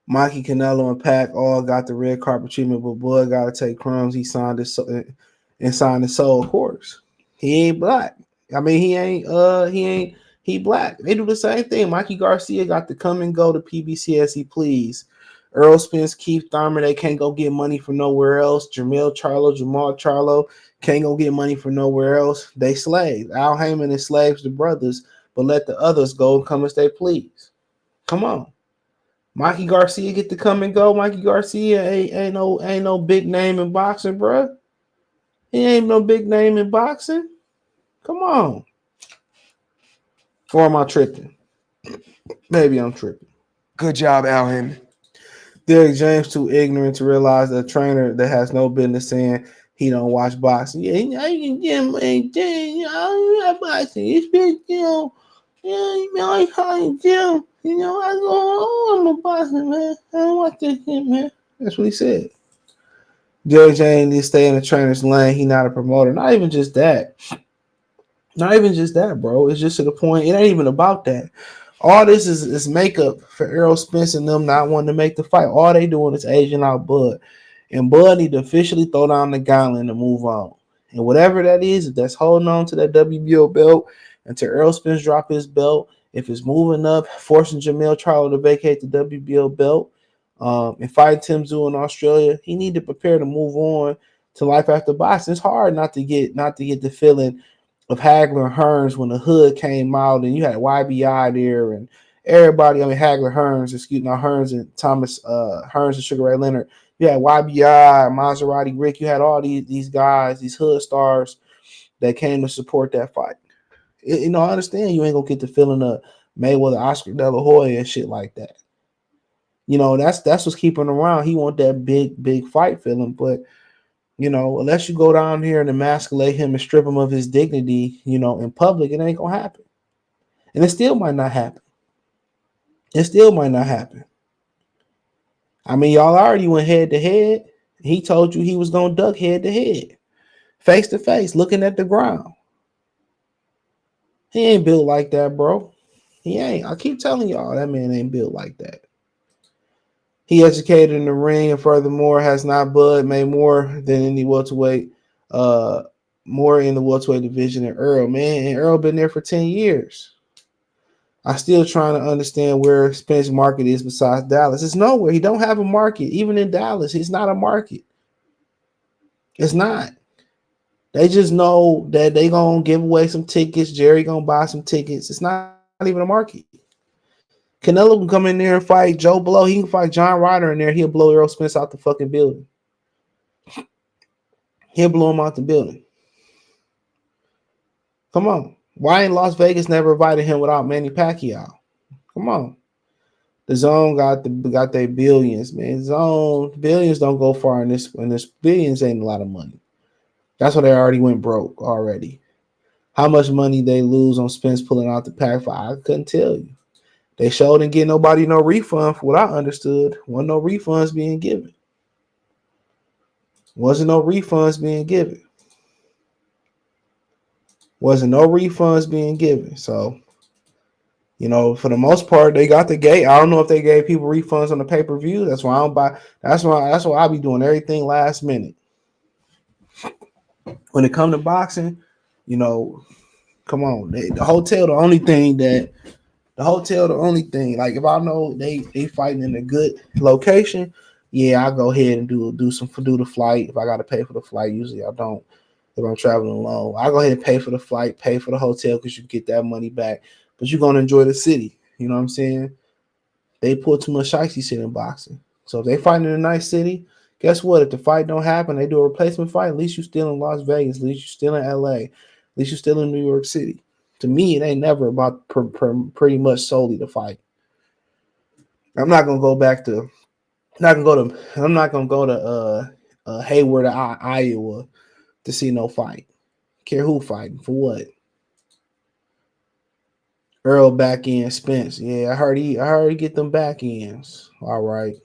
Mikey, Canelo, and Pac all got the red carpet treatment, but Bud got to take crumbs. He signed his soul, of course. He ain't black. I mean, he black. They do the same thing. Mikey Garcia got to come and go to PBC as he please. Earl Spence, Keith Thurman, they can't go get money from nowhere else. Jamal Charlo can't go get money from nowhere else. They slaves. Al Heyman enslaves the brothers, but let the others go and come as they please. Come on. Mikey Garcia get to come and go. Mikey Garcia ain't no big name in boxing, bro. He ain't no big name in boxing. Come on. Or am I tripping? Maybe I'm tripping. Good job, Al Haney. Derrick James too ignorant to realize that a trainer that has no business saying he don't watch boxing. Yeah, I don't boxing. It's been, I call gym. I go, I'm a boxing, man. I don't watch that shit, man. That's what he said. Derrick James needs to stay in the trainer's lane. He not a promoter. Not even just that. Not even just that, bro. It's just to the point. It ain't even about that. All this is makeup for Errol Spence and them not wanting to make the fight. All they doing is aging out Bud. And Bud need to officially throw down the gauntlet and move on. And whatever that is, if that's holding on to that WBO belt until Errol Spence drop his belt, if it's moving up, forcing Jamel Charlo to vacate the WBO belt, and fight Tim Tszyu in Australia, he need to prepare to move on to life after boxing. It's hard not to get the feeling of Hagler and Hearns when the hood came out and you had YBI there and everybody. I mean Hagler, Hearns, Hearns and Thomas, Hearns and Sugar Ray Leonard. You had YBI, Maserati Rick. You had all these guys, these hood stars that came to support that fight. I understand you ain't gonna get the feeling of Mayweather, Oscar De La Hoya and shit like that. That's what's keeping him around. He want that big fight feeling, but unless you go down here and emasculate him and strip him of his dignity, in public, it ain't gonna happen. And it still might not happen. I mean, y'all already went head to head. He told you he was gonna duck head to head, face to face, looking at the ground. He ain't built like that, bro. He ain't. I keep telling y'all that man ain't built like that. He educated in the ring, and furthermore, has not Bud made more than any welterweight, more in the welterweight division than Earl, man. And Earl been there for 10 years. I'm still trying to understand where Spence market is besides Dallas. It's nowhere. He don't have a market. Even in Dallas, he's not a market. It's not. They just know that they gonna give away some tickets. Jerry gonna buy some tickets. It's not even a market. Canelo can come in there and fight Joe Blow. He can fight John Ryder in there. He'll blow Errol Spence out the fucking building. He'll blow him out the building. Come on. Why ain't Las Vegas never invited him without Manny Pacquiao? Come on. The zone got their billions, man. Zone billions don't go far in this. Billions ain't a lot of money. That's why they already went broke already. How much money they lose on Spence pulling out the pack for, I couldn't tell you. They showed didn't get nobody no refund for what I understood. Wasn't no refunds being given. Wasn't no refunds being given. So, for the most part, they got the gate. I don't know if they gave people refunds on the pay-per-view. That's why I don't buy. That's why I be doing everything last minute. When it comes to boxing, come on. The hotel, the only thing. Like if I know they fighting in a good location, yeah, I'll go ahead and do the flight. If I got to pay for the flight, usually I don't. If I'm traveling alone, I go ahead and pay for the flight, pay for the hotel because you get that money back. But you're gonna enjoy the city. You know what I'm saying? They put too much shicey shit in boxing. So if they fighting in a nice city, guess what? If the fight don't happen, they do a replacement fight. At least you still in Las Vegas. At least you still in LA. At least you still in New York City. To me, it ain't never about pretty much solely the fight. I'm not gonna go to Hayward, Iowa, to see no fight. Care who fighting for what? Earl back in Spence. Yeah, I heard he get them back ends. All right.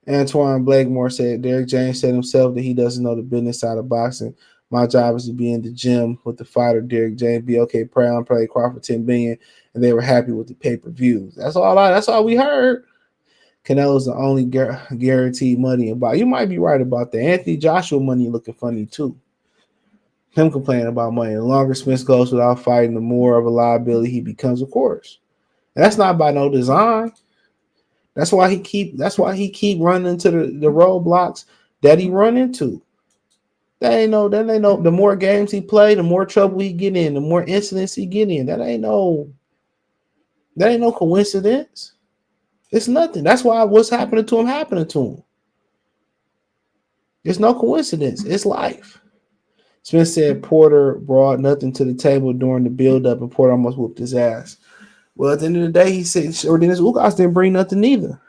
Antoine Blakemore said Derrick James said himself that he doesn't know the business side of boxing. My job is to be in the gym with the fighter Derrick James, be okay, proud, play Crawford $10 billion, and they were happy with the pay-per-views. That's all we heard. Canelo's the only guaranteed money about. You might be right about that. Anthony Joshua money looking funny too. Him complaining about money. The longer Spence goes without fighting, the more of a liability he becomes, of course. And that's not by no design. That's why he keep running into the roadblocks that he run into. That ain't no. The more games he play, the more trouble he get in, the more incidents he get in. That ain't no coincidence. It's nothing. That's why what's happening to him. There's no coincidence. It's life. Smith said Porter brought nothing to the table during the build-up, and Porter almost whooped his ass. Well, at the end of the day, he said, Ordenas Ugas didn't bring nothing either.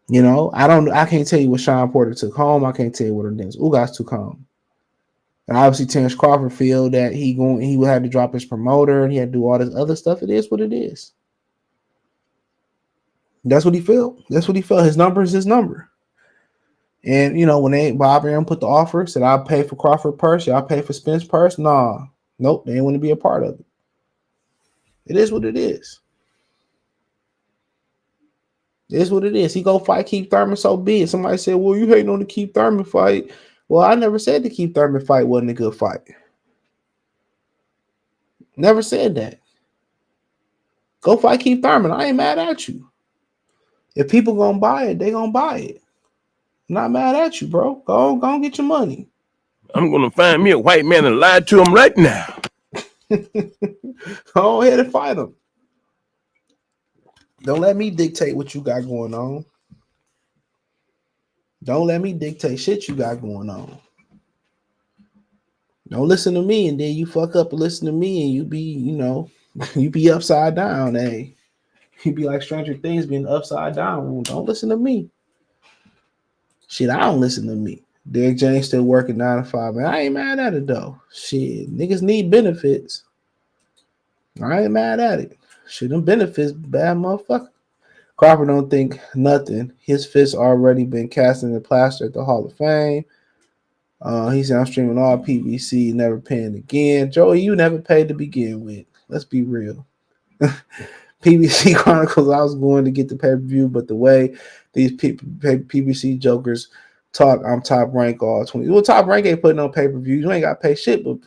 I can't tell you what Sean Porter took home. I can't tell you what Ordenas Ugas took home. And obviously, Terrence Crawford feel that he would have to drop his promoter and he had to do all this other stuff. It is what it is. That's what he felt. His number is his number. And when Bob Arum put the offer, said I'll pay for Crawford purse, y'all pay for Spence purse. Nah, nope, they didn't want to be a part of it. It is what it is. It is what it is. He go fight Keith Thurman, so be it. Somebody said, well, you hating on the Keith Thurman fight. Well, I never said the Keith Thurman fight wasn't a good fight. Never said that. Go fight Keith Thurman. I ain't mad at you. If people gonna buy it, they gonna buy it. I'm not mad at you, bro. Go get your money. I'm gonna find me a white man and lie to him right now. Go ahead and fight him. Don't let me dictate what you got going on. Don't let me dictate shit you got going on. Don't listen to me and then you fuck up and listen to me and you be, you be upside down, hey. You be like Stranger Things being upside down. Don't listen to me. Shit, I don't listen to me. Derrick James still working 9 to 5, man. I ain't mad at it though. Shit, niggas need benefits. I ain't mad at it. Shit, them benefits, bad motherfucker. Crawford don't think nothing. His fist already been cast in the plaster at the Hall of Fame. He said, I'm streaming all PBC, never paying again. Joey, you never paid to begin with. Let's be real. PBC Chronicles, I was going to get the pay-per-view, but the way these PBC jokers talk, I'm top rank all 20. Well, top rank ain't putting on pay-per-view. You ain't got to pay shit, but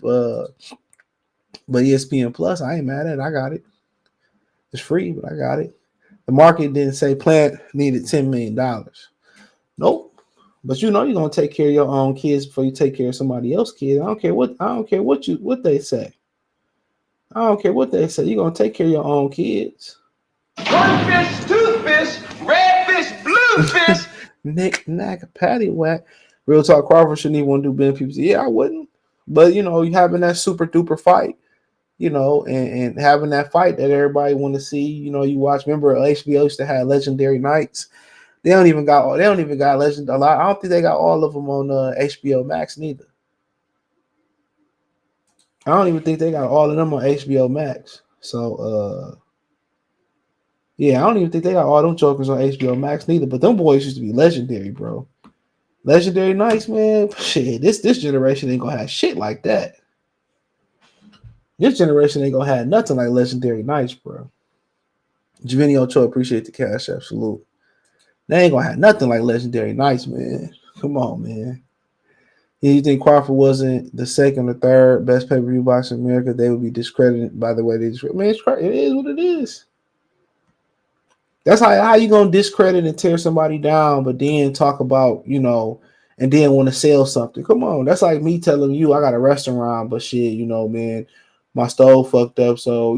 ESPN Plus, I ain't mad at it. I got it. It's free, but I got it. The market didn't say Plant needed $10 million. Nope. But you're gonna take care of your own kids before you take care of somebody else's kids. I don't care what they say. I don't care what they say. You're gonna take care of your own kids. One fish, two fish, red fish, blue fish. Nick, knack, patty whack. Real talk, Crawford shouldn't even want to do benefits. Yeah, I wouldn't. But you having that super duper fight, and having that fight that everybody want to see. You watch. Remember, HBO used to have Legendary Nights. They don't even got Legend a lot. I don't think they got all of them on HBO Max neither. I don't even think they got all of them on HBO Max. So yeah, I don't even think they got all them jokers on HBO Max neither. But them boys used to be legendary, bro. Legendary Nights, man. Shit, this generation ain't gonna have shit like that. This generation ain't gonna have nothing like Legendary Nights, bro. Giovanni Ochoa, appreciate the cash app, salute. They ain't gonna have nothing like Legendary Nights, man. Come on, man. You think Crawford wasn't the second or third best pay-per-view boxer in America? They would be discredited by the way they discredit. Man, it is what it is. That's how you gonna discredit and tear somebody down, but then talk about, and then want to sell something. Come on, that's like me telling you I got a restaurant, but shit, man, my stove fucked up, so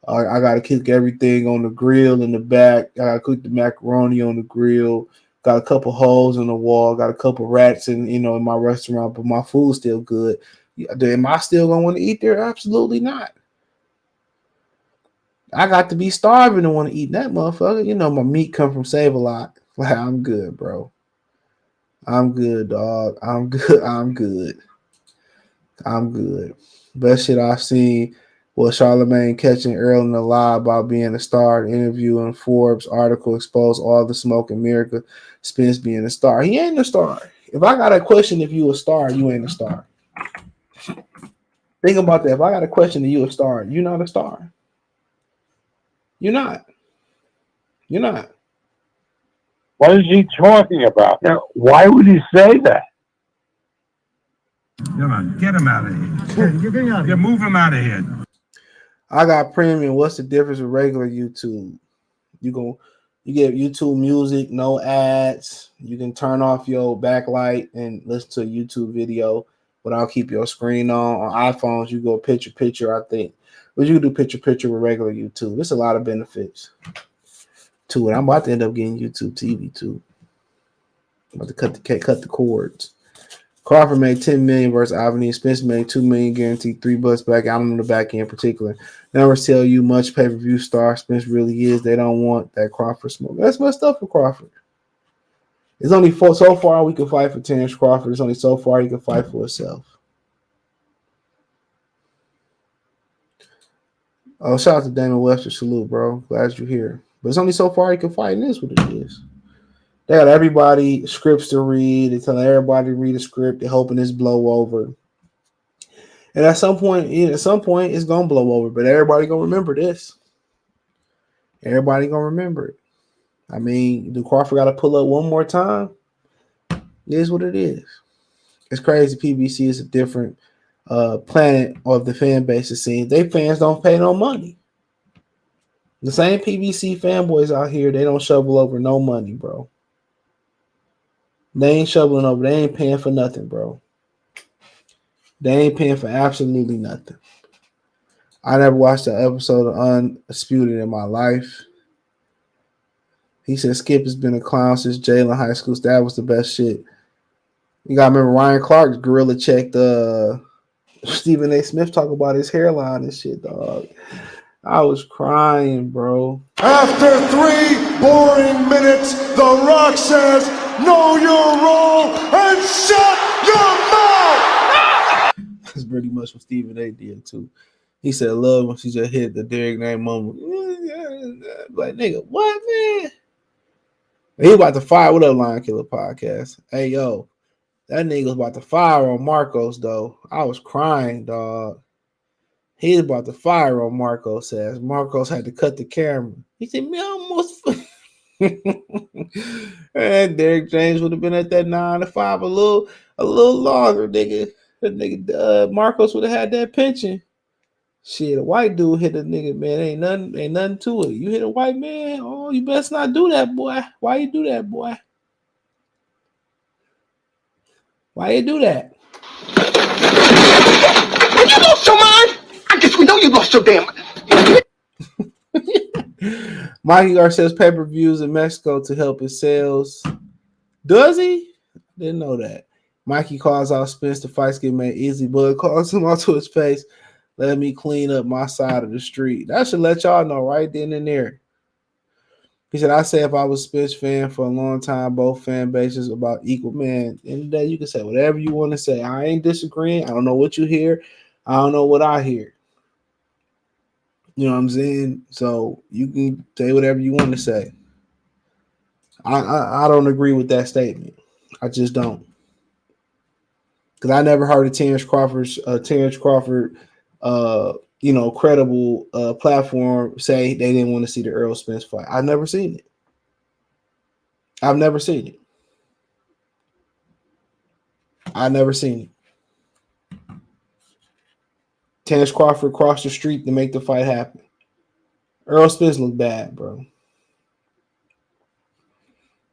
I gotta cook everything on the grill in the back. I gotta cook the macaroni on the grill. Got a couple holes in the wall. Got a couple rats in my restaurant, but my food's still good. Am I still gonna want to eat there? Absolutely not. I got to be starving to want to eat that motherfucker. My meat come from Save-A-Lot. Like, I'm good, bro. I'm good, dog. I'm good. I'm good. Best shit I've seen was Charlemagne catching Earl in the lie about being a star. Interview in Forbes article exposed all the smoke in America. Spence being a star. He ain't a star. If I got a question if you a star, you ain't a star. Think about that. If I got a question if you a star, you're not a star. You're not. You're not. What is he talking about? Now, why would he say that? Come on, get him out of here. You move him out of here. I got premium. What's the difference with regular YouTube? You get YouTube music, no ads. You can turn off your backlight and listen to a YouTube video without keep your screen on. On iPhones, you go picture, I think. But you can do picture with regular YouTube. There's a lot of benefits to it. I'm about to end up getting YouTube TV too. I'm about to cut the cords. Crawford made $10 million versus Avenue. Spence made $2 million guaranteed $3 back. I don't know the back end in particular. Numbers tell you much pay-per-view star Spence really is. They don't want that Crawford smoke. That's messed up for Crawford. It's only so far we can fight for Terrence Crawford. It's only so far he can fight for himself. Oh, shout out to Damon Webster. Salute, bro. Glad you're here. But it's only so far he can fight, and this is what it is. They got everybody scripts to read. They tell everybody to read a script. They're hoping this blow over. And at some point, it's gonna blow over. But everybody gonna remember this. Everybody gonna remember it. I mean, the Crawford got to pull up one more time. It is what it is. It's crazy. PBC is a different planet of the fan base. It seems they fans don't pay no money. The same PBC fanboys out here, they don't shovel over no money, bro. They ain't shoveling over. They ain't paying for nothing, bro. They ain't paying for absolutely nothing. I never watched an episode of Undisputed in my life. He said Skip has been a clown since Jalen High School. That was the best shit. You gotta remember Ryan Clark gorilla checked Stephen A. Smith talk about his hairline and shit, dog. I was crying, bro. After 3 boring minutes, The Rock says, know your role and shut your mouth! That's pretty much what Stephen A. did, too. He said, love when she just hit the Derrick name moment. Like, nigga, what, man? He about to fire. What up, Lion Killer Podcast? Hey, yo, that nigga was about to fire on Marcos, though. I was crying, dog. He was about to fire on Marcos. Says Marcos had to cut the camera. He said, "Me almost." And Derrick James would have been at that 9 to 5 a little longer, nigga. That nigga Marcos would have had that pension. Shit, a white dude hit a nigga, man. Ain't nothing to it. You hit a white man, oh, you best not do that, boy. Why you do that, boy? Why you do that? You lost your mind? I guess we know you lost your damn mind. Mikey Garcia's pay-per-views in Mexico to help his sales. Does he? Didn't know that. Mikey calls out Spence. The fights get made easy. Bud calls him out to his face. Let me clean up my side of the street. That should let y'all know right then and there. He said, I say if I was a Spence fan for a long time, both fan bases about equal. Man, at the end of the day, you can say whatever you want to say. I ain't disagreeing. I don't know what you hear. I don't know what I hear. You know what I'm saying? So you can say whatever you want to say. I don't agree with that statement. I just don't. Because I never heard of Terrence Crawford, credible platform say they didn't want to see the Errol Spence fight. I've never seen it. I've never seen it. Terrence Crawford crossed the street to make the fight happen. Errol Spence looked bad, bro.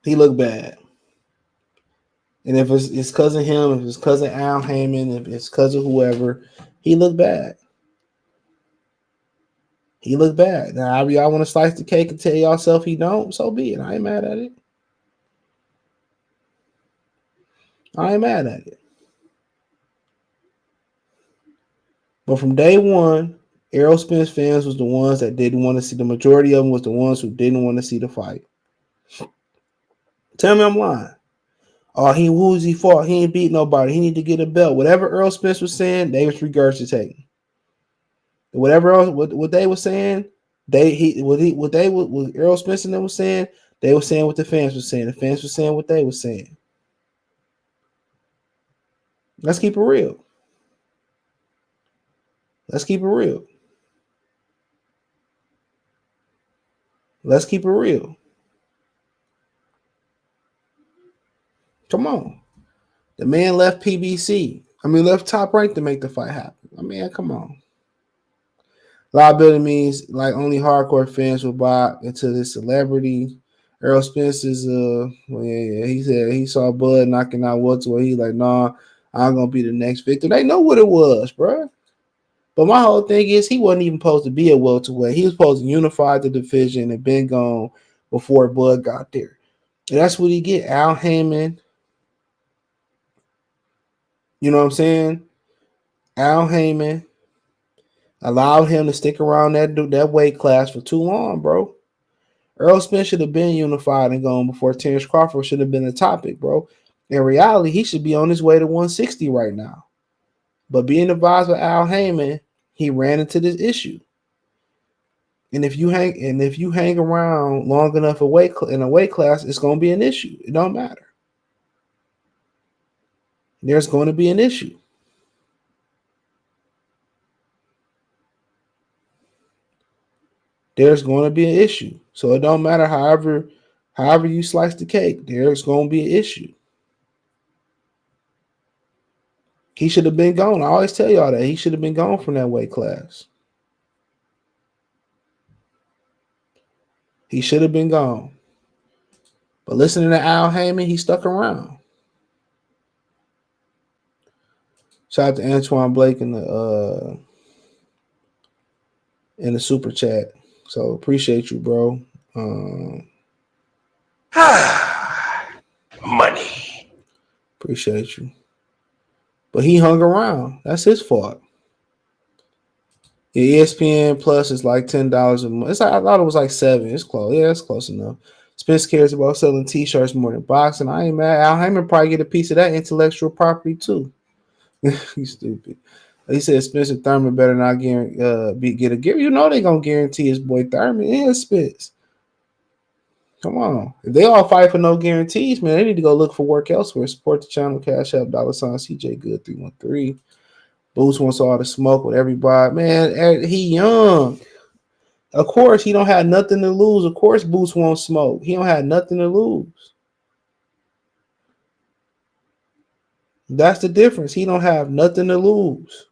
He looked bad. And if it's his cousin him, if it's cousin Al Heyman, if it's cousin whoever, he looked bad. He looked bad. Now, if y'all want to slice the cake and tell yourself he don't, so be it. I ain't mad at it. But from day one, Errol Spence fans was the ones that didn't want to see. The majority of them was the ones who didn't want to see the fight. Tell me I'm lying. Oh, who's he fought? He ain't beat nobody. He need to get a belt. Whatever Errol Spence was saying, they was regurgitating. Whatever else, what they were saying, what Errol Spence and them was saying, they were saying what the fans were saying. The fans were saying what they were saying. Let's keep it real. Let's keep it real. Come on. The man left left Top Rank to make the fight happen. I mean, come on. Liability means like only hardcore fans will buy into this celebrity. Errol Spence is he said he saw Bud knocking out welterweight. He like, nah, I'm gonna be the next victor. They know what it was, bro. But my whole thing is he wasn't even supposed to be a welterweight. He was supposed to unify the division and been gone before Bud got there. And that's what he get. Al Heyman. You know what I'm saying? Al Heyman allowed him to stick around that weight class for too long, bro. Errol Spence should have been unified and gone before Terrence Crawford should have been the topic, bro. In reality, he should be on his way to 160 right now. But being advised by Al Heyman, he ran into this issue. And if you hang around long enough in a weight class, it's going to be an issue. It don't matter. There's going to be an issue. There's going to be an issue. So it don't matter however you slice the cake, there's going to be an issue. He should have been gone. I always tell y'all that he should have been gone from that weight class. He should have been gone. But listening to Al Heyman, he stuck around. Shout out to Antoine Blake in the super chat. So appreciate you, bro. Money. Appreciate you. But he hung around. That's his fault. Yeah, ESPN Plus is like $10 a month. I thought it was like $7. It's close. Yeah, it's close enough. Spence cares about selling T-shirts more than boxing. I ain't mad. Al Heyman probably get a piece of that intellectual property too. He's stupid. He said Spencer Thurman better not get a gift. You know they gonna guarantee his boy Thurman. Yeah, Spence. Come on. If they all fight for no guarantees, man, they need to go look for work elsewhere. Support the channel. Cash App $CJ Good 313. Boots wants all the smoke with everybody. Man, he young. Of course, he don't have nothing to lose. Of course, Boots won't smoke. He don't have nothing to lose. That's the difference. He don't have nothing to lose.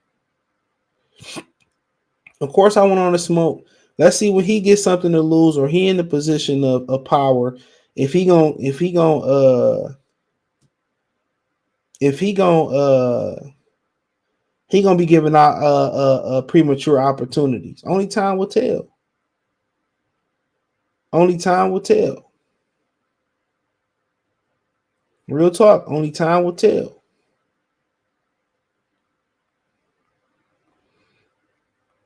Of course, I want on to smoke. Let's see when he gets something to lose or he in the position of power. He gonna be giving out premature opportunities. Only time will tell. Only time will tell. Real talk. Only time will tell.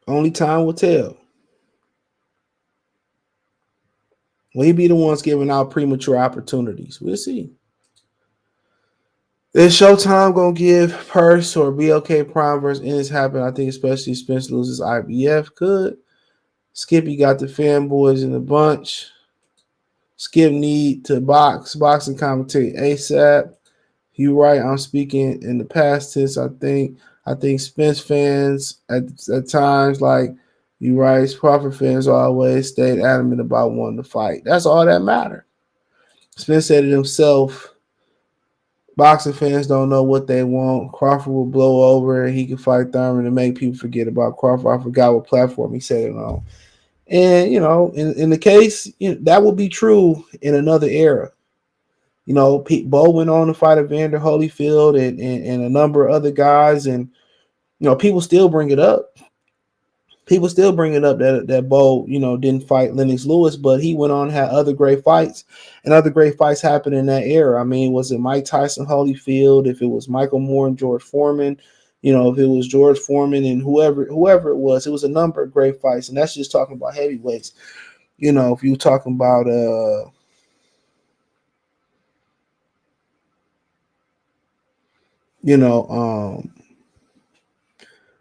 Only time will tell. Will he be the ones giving out premature opportunities? We'll see. Is Showtime gonna give Purse or BLK Prime versus Ennis happen? I think especially Spence loses IBF. Could. Skippy got the fanboys in the bunch. Skip need to boxing commentate ASAP. You right. I'm speaking in the past tense. I think Spence fans at times like you right. Crawford fans always stayed adamant about wanting to fight. That's all that matters. Spence said it himself. Boxing fans don't know what they want. Crawford will blow over and he can fight Thurman and make people forget about Crawford. I forgot what platform he said it on. And, in the case, that will be true in another era. Bo went on to fight Evander Holyfield and a number of other guys. And, people still bring it up. People still bring it up that Bo, didn't fight Lennox Lewis, but he went on and had other great fights, and other great fights happened in that era. I mean, was it Mike Tyson, Holyfield? If it was Michael Moore and George Foreman, if it was George Foreman and whoever it was a number of great fights, and that's just talking about heavyweights. If you're talking about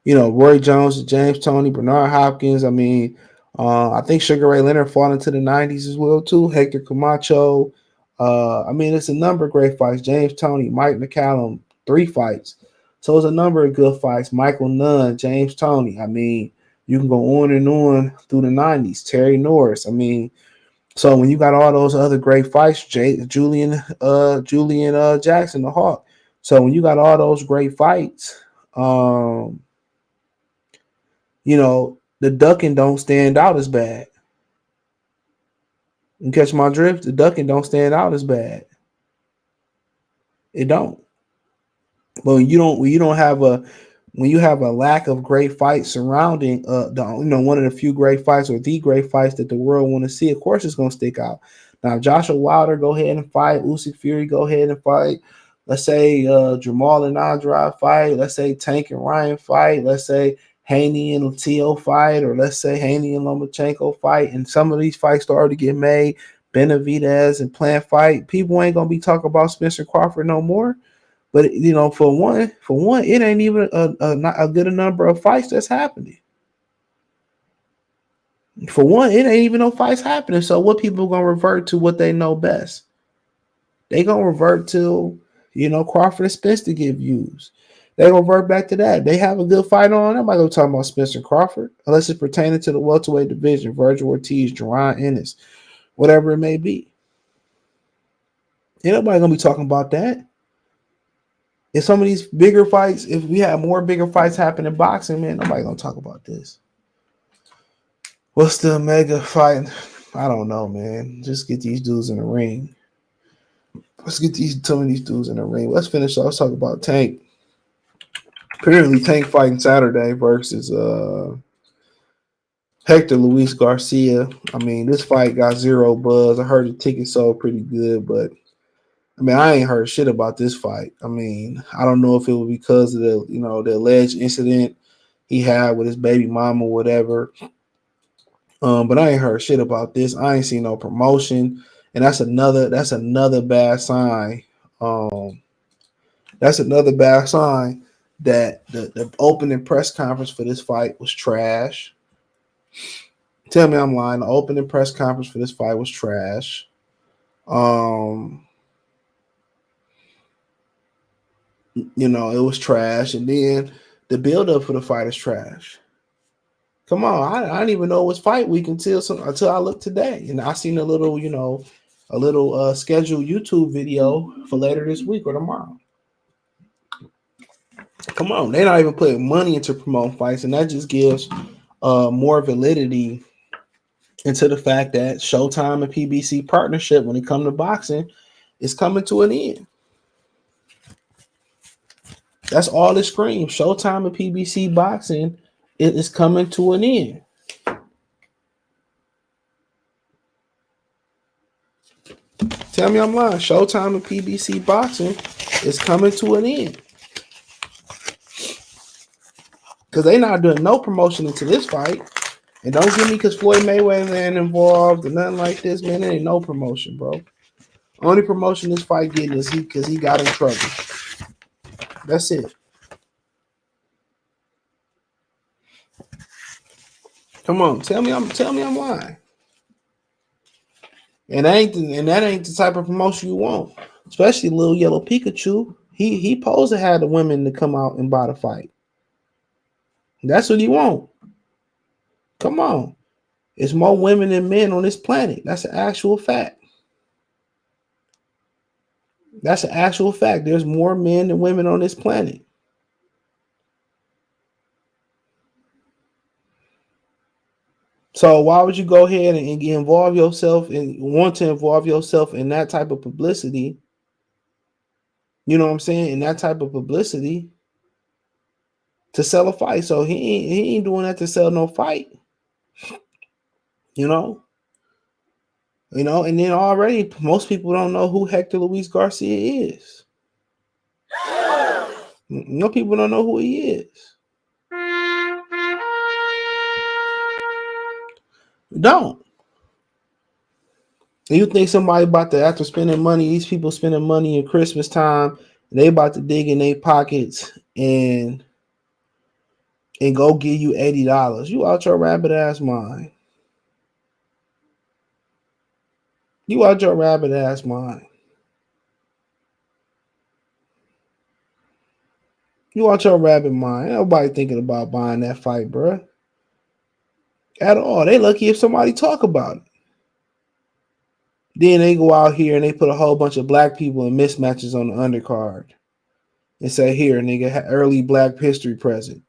Roy Jones, James Toney, Bernard Hopkins. I mean, I think Sugar Ray Leonard fought into the 90s as well, too. Hector Camacho. It's a number of great fights. James Toney, Mike McCallum, 3 fights. So it's a number of good fights. Michael Nunn, James Toney. I mean, you can go on and on through the 90s. Terry Norris. I mean, so when you got all those other great fights, Julian Jackson, the Hawk. So when you got all those great fights, the ducking don't stand out as bad. You catch my drift? The ducking don't stand out as bad. It don't. But when you have a lack of great fights surrounding one of the few great fights or the great fights that the world want to see, of course it's gonna stick out. Now Joshua Wilder go ahead and fight, Usyk Fury go ahead and fight. Let's say Jamal and Andrade fight. Let's say Tank and Ryan fight. Let's say Haney and Latio fight, or let's say Haney and Lomachenko fight, and some of these fights started to get made. Benavidez and Plant fight. People ain't gonna be talking about Spencer Crawford no more. But for one, it ain't even a good number of fights that's happening. For one, it ain't even no fights happening. So what people gonna revert to what they know best? They gonna revert to, Crawford and Spence to get views. They gonna revert back to that. They have a good fight on. Nobody gonna talk about Spencer and Crawford unless it's pertaining to the welterweight division, Virgil Ortiz, Jerron Ennis, whatever it may be. Ain't nobody gonna be talking about that. In some of these bigger fights, if we have more bigger fights happen in boxing, man, nobody gonna talk about this. What's the mega fight? I don't know, man. Just get these dudes in the ring. Let's get some of these dudes in the ring. Let's finish off. Let's talk about Tank. Apparently, Tank fighting Saturday versus Hector Luis Garcia. I mean, this fight got zero buzz. I heard the ticket sold pretty good, but I mean, I ain't heard shit about this fight. I mean, I don't know if it was because of the alleged incident he had with his baby mama or whatever. But I ain't heard shit about this. I ain't seen no promotion, and that's another bad sign. That's another bad sign that the opening press conference for this fight was trash. Tell me I'm lying. The opening press conference for this fight was trash. It was trash, and then the build-up for the fight is trash. Come on, I didn't even know it was fight week until I looked today, and I seen a little scheduled YouTube video for later this week or tomorrow. Come on, they're not even putting money into promoting fights, and that just gives more validity into the fact that Showtime and PBC partnership, when it comes to boxing, is coming to an end. That's all it screams. Showtime and PBC boxing is coming to an end. Tell me I'm lying. Showtime and PBC boxing is coming to an end. Because they not doing no promotion into this fight. And don't give me because Floyd Mayweather ain't involved or nothing like this, man. There ain't no promotion, bro. Only promotion this fight getting is because he got in trouble. That's it. Come on, tell me I'm lying. And that ain't the type of promotion you want. Especially Little Yellow Pikachu. He supposed to have the women to come out and buy the fight. That's what he want. Come on. It's more women than men on this planet. That's an actual fact. That's an actual fact. There's more men than women on this planet. So why would you go ahead and involve yourself and want to involve yourself in that type of publicity? You know what I'm saying? In that type of publicity to sell a fight. So he ain't doing that to sell no fight. And then already most people don't know who Hector Luis Garcia is. No, people don't know who he is. Don't. And you think somebody about to, after spending money, these people spending money in Christmas time, they about to dig in their pockets and go give you $80. You out your rabbit ass mind. You out your rabbit ass mind. You out your rabbit mind. Ain't nobody thinking about buying that fight, bro. At all. They lucky if somebody talk about it. Then they go out here and they put a whole bunch of black people in mismatches on the undercard and say, here, nigga, early Black History present.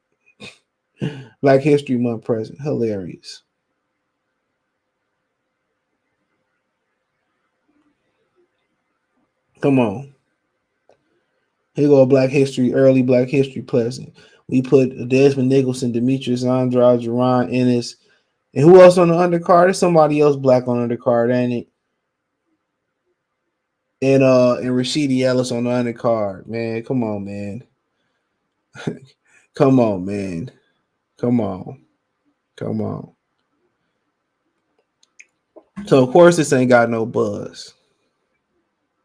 Black History Month present. Hilarious. Come on. Here go early Black History present. We put Desmond Nicholson, Demetrius Andrade, Jerron Ennis, and who else on the undercard? There's somebody else black on the undercard, ain't it? And Rashidi Ellis on the undercard. Man, come on, man. Come on, man. Come on. So, of course, this ain't got no buzz.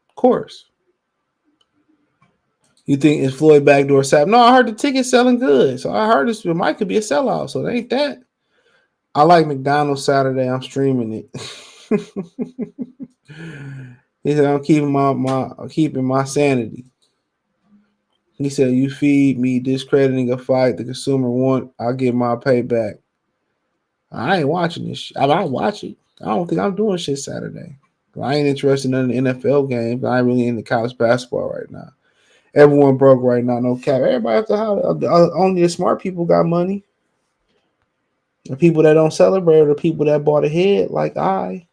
Of course. You think it's Floyd backdoor sap? No, I heard the ticket selling good. So I heard it might could be a sellout. So it ain't that. I like McDonald's Saturday. I'm streaming it. He said I'm keeping my sanity. He said you feed me discrediting a fight the consumer want, I'll get my payback. I ain't watching this. I might watch it. I don't think I'm doing shit Saturday. I ain't interested in the NFL game. I ain't really into college basketball right now. Everyone broke right now. No cap. Everybody have to only the smart people got money. The people that don't celebrate are the people that bought ahead, like I.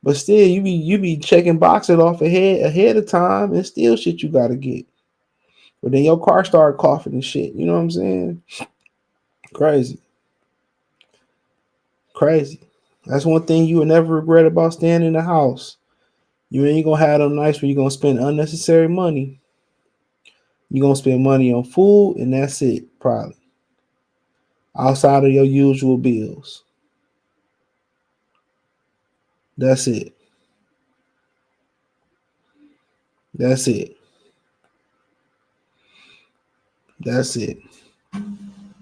But still, you be checking boxes off ahead of time, and still shit you gotta get. But then your car started coughing and shit. You know what I'm saying? Crazy. That's one thing you will never regret about staying in the house. You ain't gonna have them nights where you're gonna spend unnecessary money. You're gonna spend money on food, and that's it, probably. Outside of your usual bills. That's it. That's it. That's it.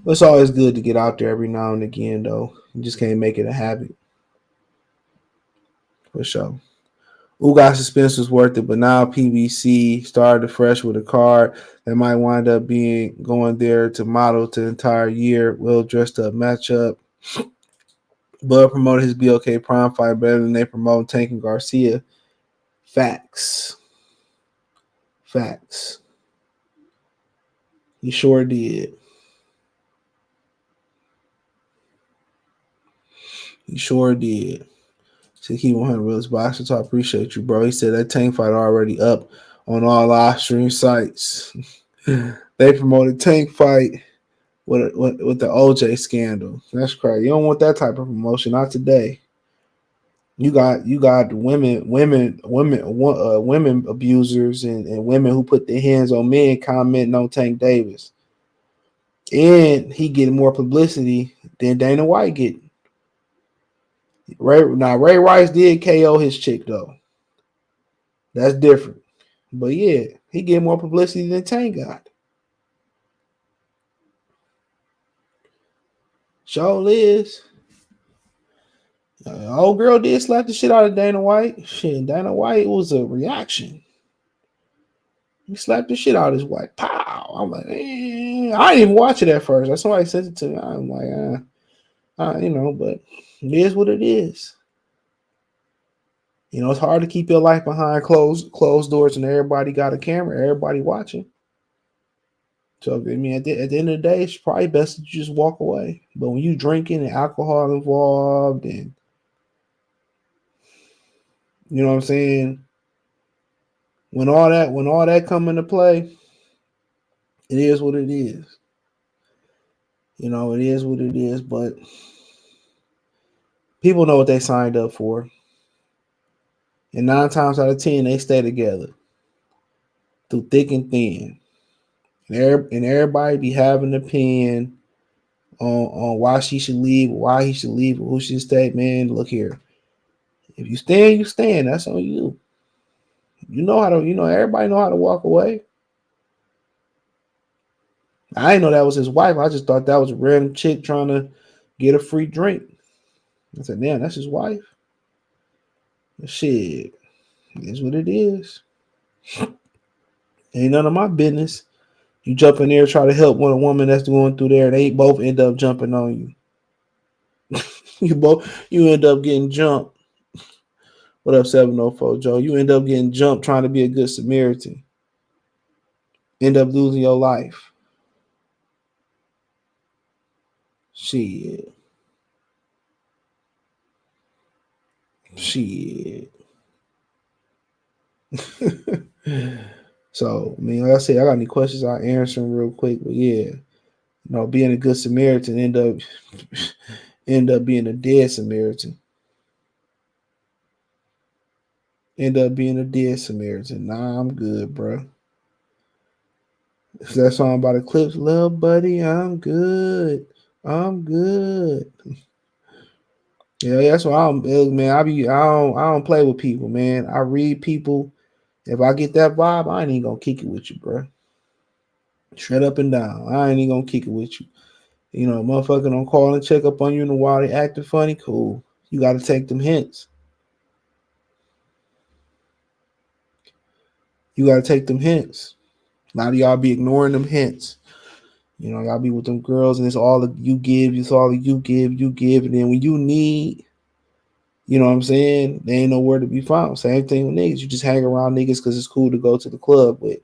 It's always good to get out there every now and again, though. You just can't make it a habit. For sure. Ugas suspense was worth it, but now PBC started fresh with a card that might wind up going there to model to the entire year. Well dressed up matchup. Bud promoted his BOK Prime fight better than they promote Tank and Garcia. Facts. He sure did. So keep 100 Willis Boxer Talk. Appreciate you, bro. He said that Tank fight already up on all live stream sites. They promoted Tank fight with the OJ scandal. That's crazy. You don't want that type of promotion. Not today. You got women abusers and women who put their hands on men commenting on Tank Davis. And he getting more publicity than Dana White getting. Ray Rice did KO his chick though. That's different. But yeah, he get more publicity than Tank got. Show Liz. Old girl did slap the shit out of Dana White. Shit, Dana White was a reaction. He slapped the shit out of his wife. Pow! I'm like, I didn't even watch it at first. That's somebody sent it to me. I'm like, but it is what it is. You know, it's hard to keep your life behind closed doors and everybody got a camera, everybody watching. So, I mean, at the end of the day, it's probably best that you just walk away. But when you drinking and alcohol involved and, you know what I'm saying? When all that come into play, it is what it is. You know, it is what it is, but people know what they signed up for. And 9 times out of 10, they stay together through thick and thin. And everybody be having an opinion on why she should leave, why he should leave, who should stay. Man, look here. If you stand, you stand. That's on you. Everybody know how to walk away. I didn't know that was his wife. I just thought that was a random chick trying to get a free drink. I said, damn, that's his wife. Shit. It's what it is. Ain't none of my business. You jump in there, try to help one woman that's going through there, they both end up jumping on you. You end up getting jumped. What up, 704 Joe? You end up getting jumped trying to be a good Samaritan. End up losing your life. Shit. So, I mean, like I said, I got any questions, I'll answer them real quick. But yeah, being a good Samaritan end up being a dead Samaritan. Nah, I'm good, bro. If that song about Eclipse, little buddy, I'm good. Yeah, that's why I don't play with people, man. I read people. If I get that vibe, I ain't even gonna kick it with you, bro. Straight up and down. I ain't even gonna kick it with you. You know, motherfucker don't call and check up on you in the while they acting funny. Cool. You got to take them hints. You got to take them hints. A lot of y'all be ignoring them hints. You know, y'all be with them girls and it's all that you give, it's all that you give, and then when you need, you know what I'm saying, they ain't nowhere to be found. Same thing with niggas. You just hang around niggas because it's cool to go to the club with.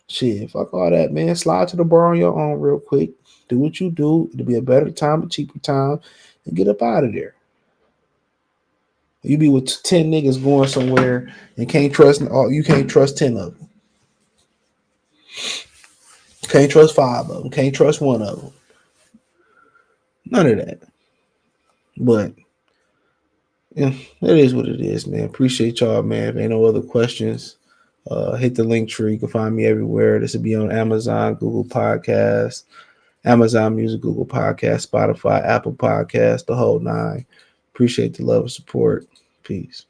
Shit, fuck all that, man. Slide to the bar on your own real quick. Do what you do. It'll be a better time, a cheaper time, and get up out of there. You be with 10 niggas going somewhere and can't trust you can't trust 10 of them. Can't trust 5 of them. Can't trust 1 of them. None of that. But yeah, it is what it is, man. Appreciate y'all, man. If ain't no other questions, hit the link tree. You can find me everywhere. This will be on Amazon, Google Podcasts, Amazon Music, Google Podcasts, Spotify, Apple Podcasts, the whole 9. Appreciate the love and support. Peace.